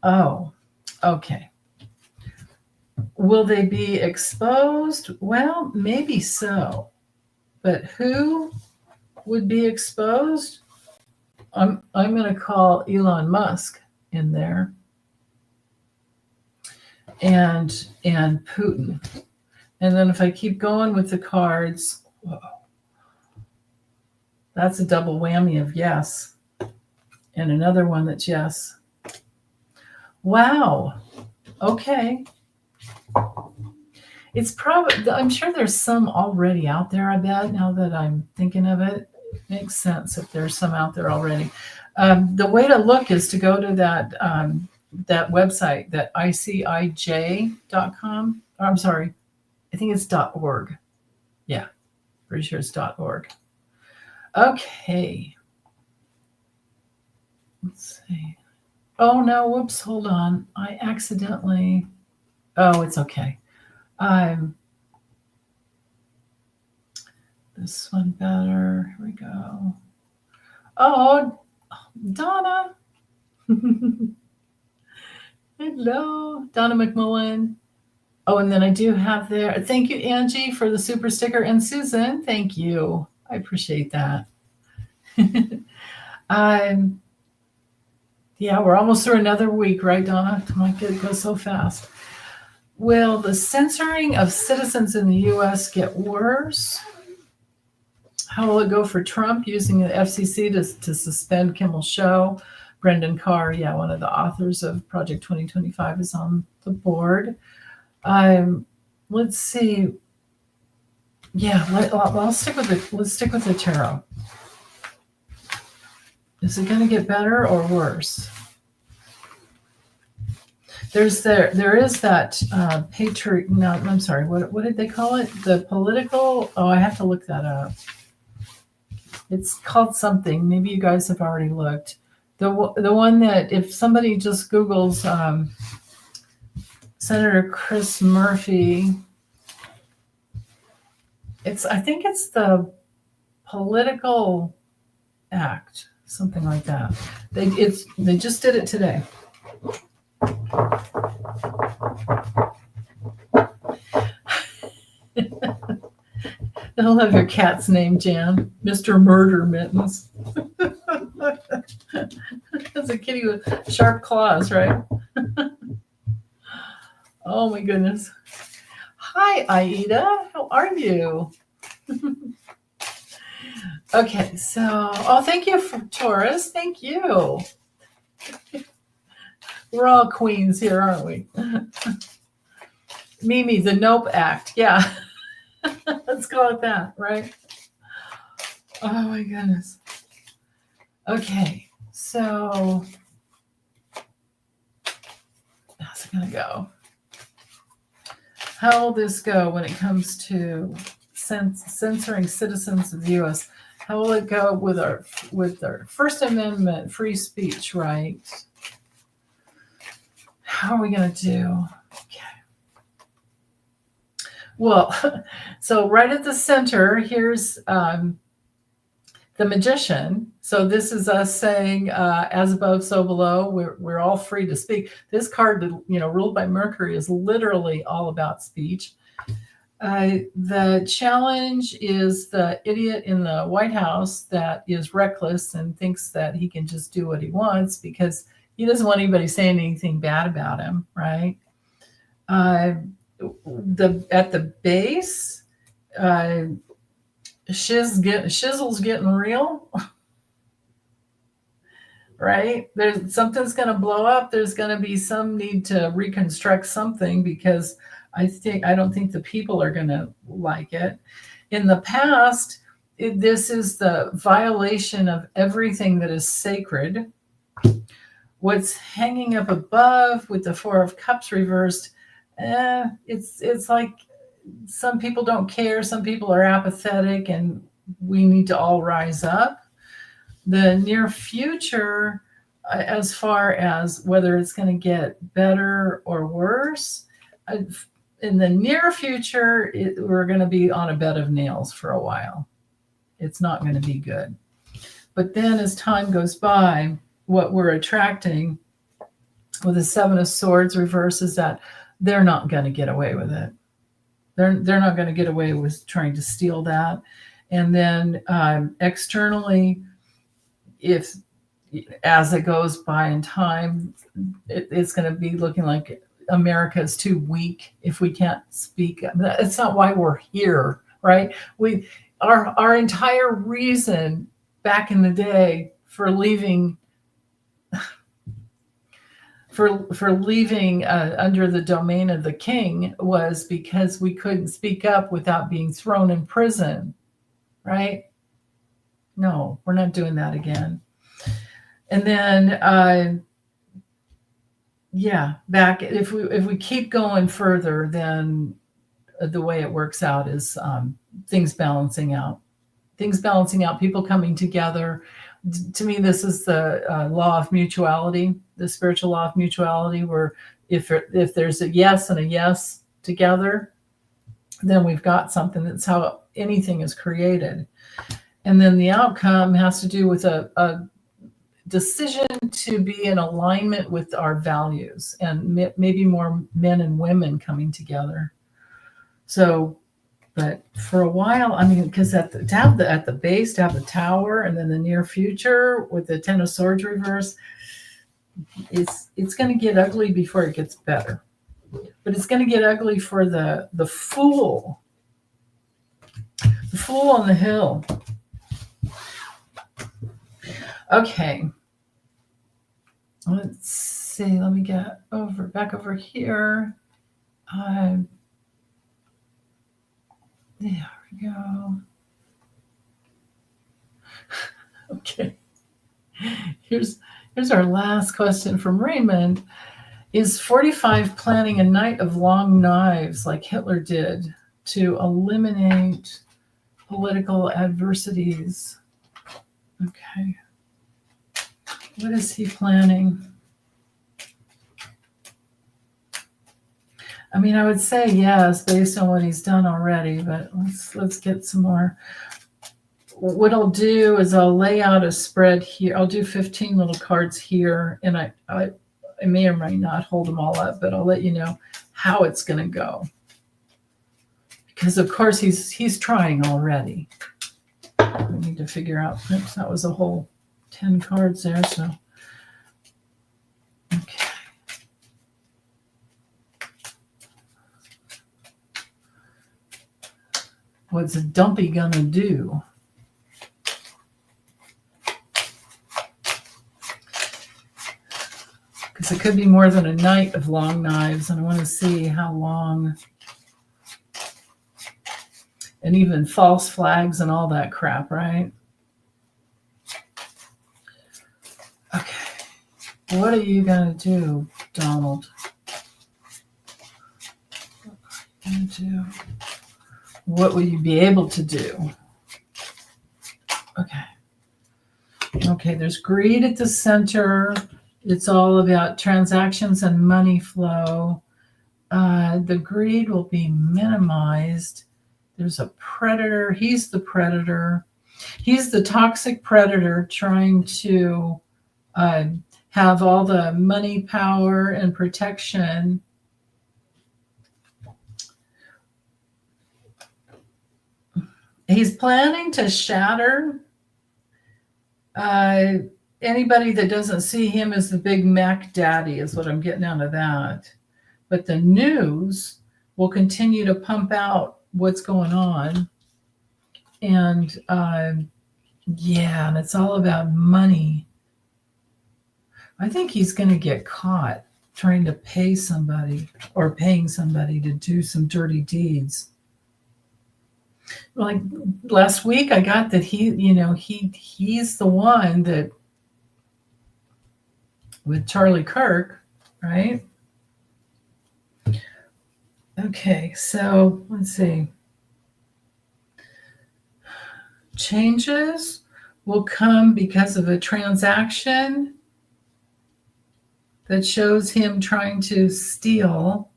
Oh, okay. Will they be exposed? Well, maybe so. But who would be exposed? I'm going to call Elon Musk in there, and Putin. And then if I keep going with the cards, whoa, that's a double whammy of yes, and another one that's yes. Wow. Okay. It's probably, I'm sure there's some already out there, I bet, now that I'm thinking of it. It makes sense if there's some out there already. The way to look is to go to that website, that icij.com. I'm sorry, I think it's .org. Yeah, pretty sure it's .org. Okay. Let's see. Oh, no, whoops, hold on. I accidentally, oh, it's okay. This one better. Here we go. Oh, Donna. Hello, Donna McMullen. Oh, and then I do have there. Thank you, Angie, for the super sticker. And Susan, thank you. I appreciate that. Yeah, we're almost through another week, right, Donna? My God, it goes so fast. Will the censoring of citizens in the U.S. get worse? How will it go for Trump using the FCC to suspend Kimmel's show? Brendan Carr, yeah, one of the authors of Project 2025, is on the board. Let's see. Yeah, let's stick with the tarot. Is it going to get better or worse? There is that no, I'm sorry. What did they call it? The political. Oh, I have to look that up. It's called something. Maybe you guys have already looked. The one that if somebody just Googles Senator Chris Murphy, I think it's the Political Act, something like that. They just did it today. They'll have your cat's name, Jan. Mr. Murder Mittens. That's a kitty with sharp claws, right? Oh my goodness. Hi, Aida. How are you? Okay, so, thank you for Taurus. Thank you. We're all queens here, aren't we? Mimi, the Nope Act. Yeah. Let's call it that, right? Oh my goodness. Okay, so how's it going to go? How will this go when it comes to censoring citizens of the U.S.? How will it go with our First Amendment free speech rights? How are we going to do? Okay. Well, so right at the center, here's the Magician. So this is us saying, as above, so below. We're all free to speak. This card, ruled by Mercury, is literally all about speech. The challenge is the idiot in the White House that is reckless and thinks that he can just do what he wants because he doesn't want anybody saying anything bad about him, right? At the base, shizzle's getting real, right? Something's going to blow up. There's going to be some need to reconstruct something because I don't think the people are going to like it. In the past, this is the violation of everything that is sacred. What's hanging up above with the Four of Cups reversed, it's like some people don't care, some people are apathetic, and we need to all rise up. The near future, as far as whether it's going to get better or worse, in the near future, we're going to be on a bed of nails for a while. It's not going to be good. But then as time goes by, what we're attracting with the Seven of Swords reverse is that they're not going to get away with it. They're not going to get away with trying to steal that. And then externally, if as it goes by in time, it's going to be looking like America is too weak if we can't speak. That's not why we're here, right? Our entire reason back in the day for leaving under the domain of the king was because we couldn't speak up without being thrown in prison, right? No, we're not doing that again. And then, back if we keep going further, then the way it works out is things balancing out. People coming together. To me, this is the law of mutuality, the spiritual law of mutuality, where if there's a yes and a yes together, then we've got something. That's how anything is created. And then the outcome has to do with a decision to be in alignment with our values, and maybe more men and women coming together. So, but for a while, I mean, because at the base to have the tower, and then the near future with the Ten of Swords reverse, it's going to get ugly before it gets better. But it's going to get ugly for the fool on the hill. Okay. Let's see. Let me get back over here. There we go. Okay. Here's our last question from Raymond. Is 45 planning a night of long knives like Hitler did to eliminate political adversities? Okay. What is he planning? I mean, I would say yes, based on what he's done already, but let's get some more. What I'll do is I'll lay out a spread here. I'll do 15 little cards here, and I may or may not hold them all up, but I'll let you know how it's going to go. Because of course he's trying already. We need to figure out. Oops, that was a whole 10 cards there. So, okay. What's a dumpy gonna do? Because it could be more than a night of long knives, and I want to see how long. And even false flags and all that crap, right? Okay. What are you going to do, Donald? What will you be able to do? Okay, there's greed at the center. It's all about transactions and money flow. The greed will be minimized. There's a predator. He's the predator. He's the toxic predator trying to have all the money, power, and protection. He's planning to shatter anybody that doesn't see him as the big Mac daddy, is what I'm getting out of that. But the news will continue to pump out what's going on. And and it's all about money. I think he's going to get caught trying to pay somebody or paying somebody to do some dirty deeds. Like last week, I got that he's the one that with Charlie Kirk, right? Okay, so let's see. Changes will come because of a transaction that shows him trying to steal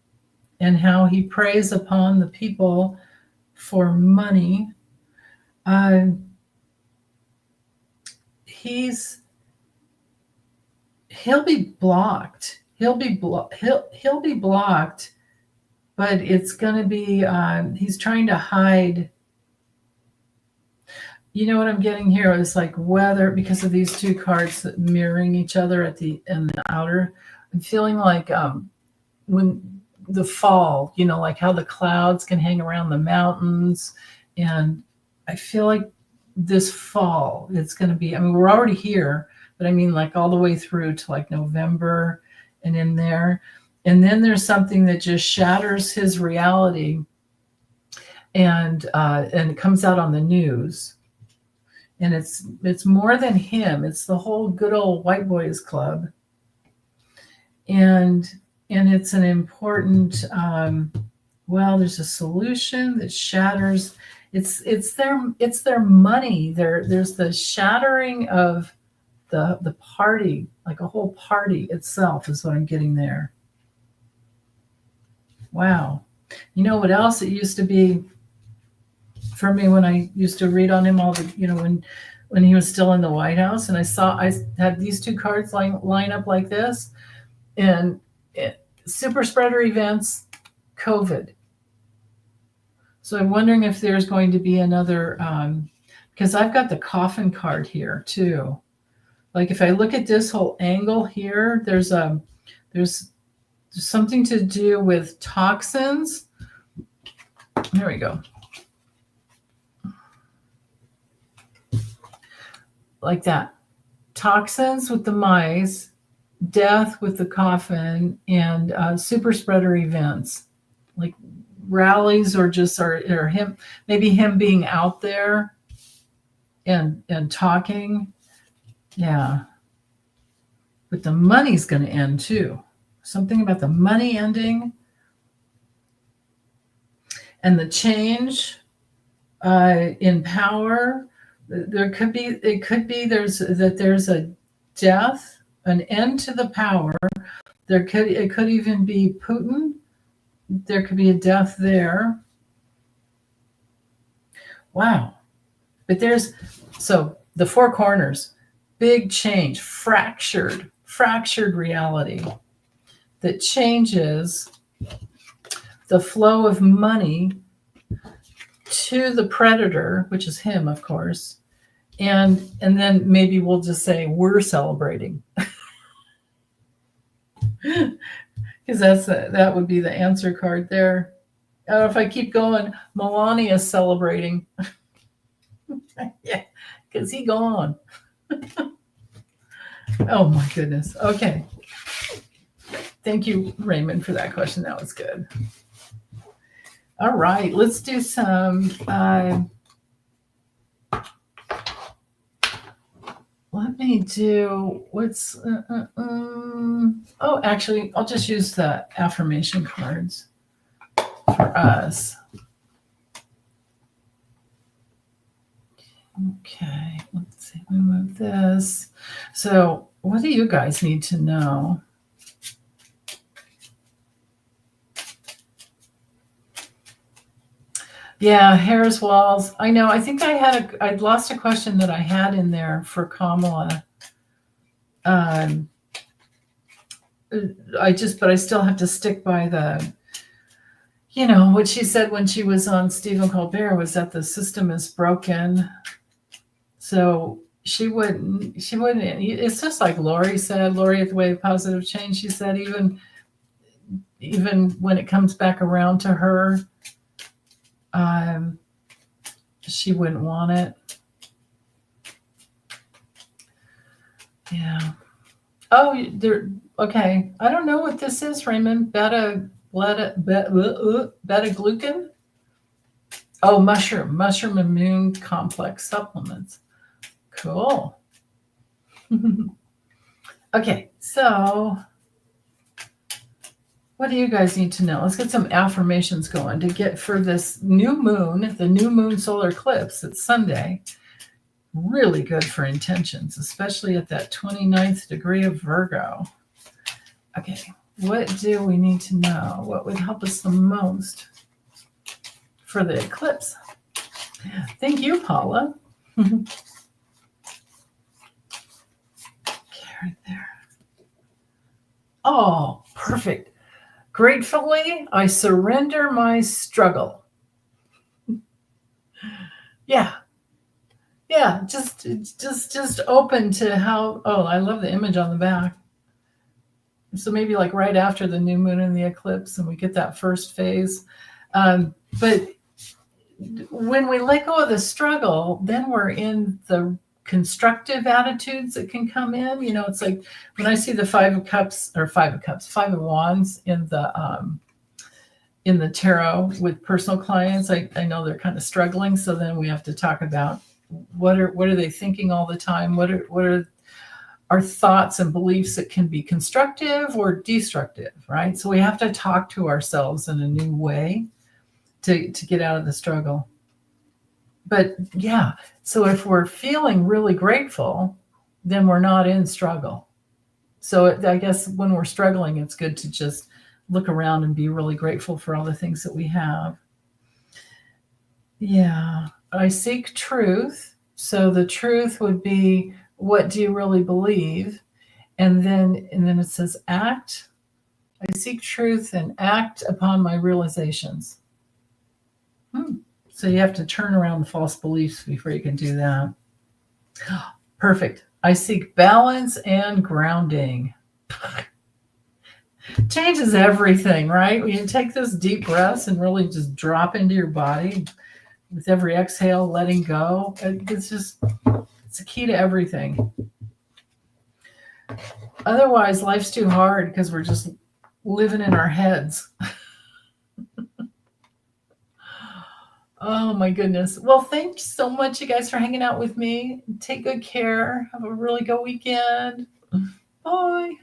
and how he preys upon the people for money. He'll be blocked. He'll be blocked, but it's going to be he's trying to hide. You know what I'm getting here is like weather, because of these two cards mirroring each other at the outer. I'm feeling like when the fall, like how the clouds can hang around the mountains, and I feel like this fall it's going to be. I mean, we're already here, but I mean like all the way through to like November and in there, and then there's something that just shatters his reality, and it comes out on the news. And it's more than him. It's the whole good old white boys club, and it's an important. There's a solution that shatters. It's their money. There's the shattering of the party, like a whole party itself, is what I'm getting there. Wow, you know what else it used to be for me when I used to read on him all the, when he was still in the White House, and I had these two cards line up like this, and super spreader events, COVID. So I'm wondering if there's going to be another, because I've got the coffin card here too. Like if I look at this whole angle here, there's something to do with toxins. There we go. Like that. Toxins with the mice, death with the coffin, and super spreader events like rallies, or just or him, maybe him being out there and talking. Yeah. But the money's going to end too. Something about the money ending and the change in power. It could be there's a death, an end to the power. It could even be Putin. There could be a death there. Wow. But so the four corners, big change, fractured reality that changes the flow of money to the predator, which is him, of course. And then maybe we'll just say we're celebrating. Because that would be the answer card there. If I keep going, Melania is celebrating. Yeah, because he gone. Oh my goodness. Okay. Thank you, Raymond, for that question. That was good. All right, let's do some. Let me do what's. Actually, I'll just use the affirmation cards for us. Okay, let's see. We move this. So, what do you guys need to know? Yeah, Harris Walls. I know. I think I'd lost a question that I had in there for Kamala. But I still have to stick by the, what she said when she was on Stephen Colbert was that the system is broken. So she wouldn't, it's just like Lori said, Lori at the Way of Positive Change, she said, even when it comes back around to her, she wouldn't want it. Yeah. Oh, okay. I don't know what this is, Raymond. Beta-glucan? Oh, mushroom immune complex supplements. Cool. Okay, so What do you guys need to know? Let's get some affirmations going to get for this new moon, the new moon solar eclipse. It's Sunday. Really good for intentions, especially at that 29th degree of Virgo. Okay, what do we need to know? What would help us the most for the eclipse? Thank you, Paula. Okay, right there. Oh, perfect. Gratefully, I surrender my struggle. Yeah. Yeah, just open to how, oh, I love the image on the back. So maybe like right after the new moon and the eclipse, and we get that first phase. But when we let go of the struggle, then we're in the constructive attitudes that can come in. You know, it's like when I see the five of wands in the tarot with personal clients, I know they're kind of struggling. So then we have to talk about what are they thinking all the time? What are our thoughts and beliefs that can be constructive or destructive, right? So we have to talk to ourselves in a new way to get out of the struggle. But yeah, so if we're feeling really grateful, then we're not in struggle. So I guess when we're struggling, it's good to just look around and be really grateful for all the things that we have. Yeah, I seek truth. So the truth would be, what do you really believe? And then it says act. I seek truth and act upon my realizations. So you have to turn around the false beliefs before you can do that. Perfect. I seek balance and grounding. Changes everything, right? When you take those deep breaths and really just drop into your body with every exhale, letting go. It's a key to everything. Otherwise, life's too hard because we're just living in our heads. Oh my goodness. Well, thanks so much, you guys, for hanging out with me. Take good care. Have a really good weekend. Bye.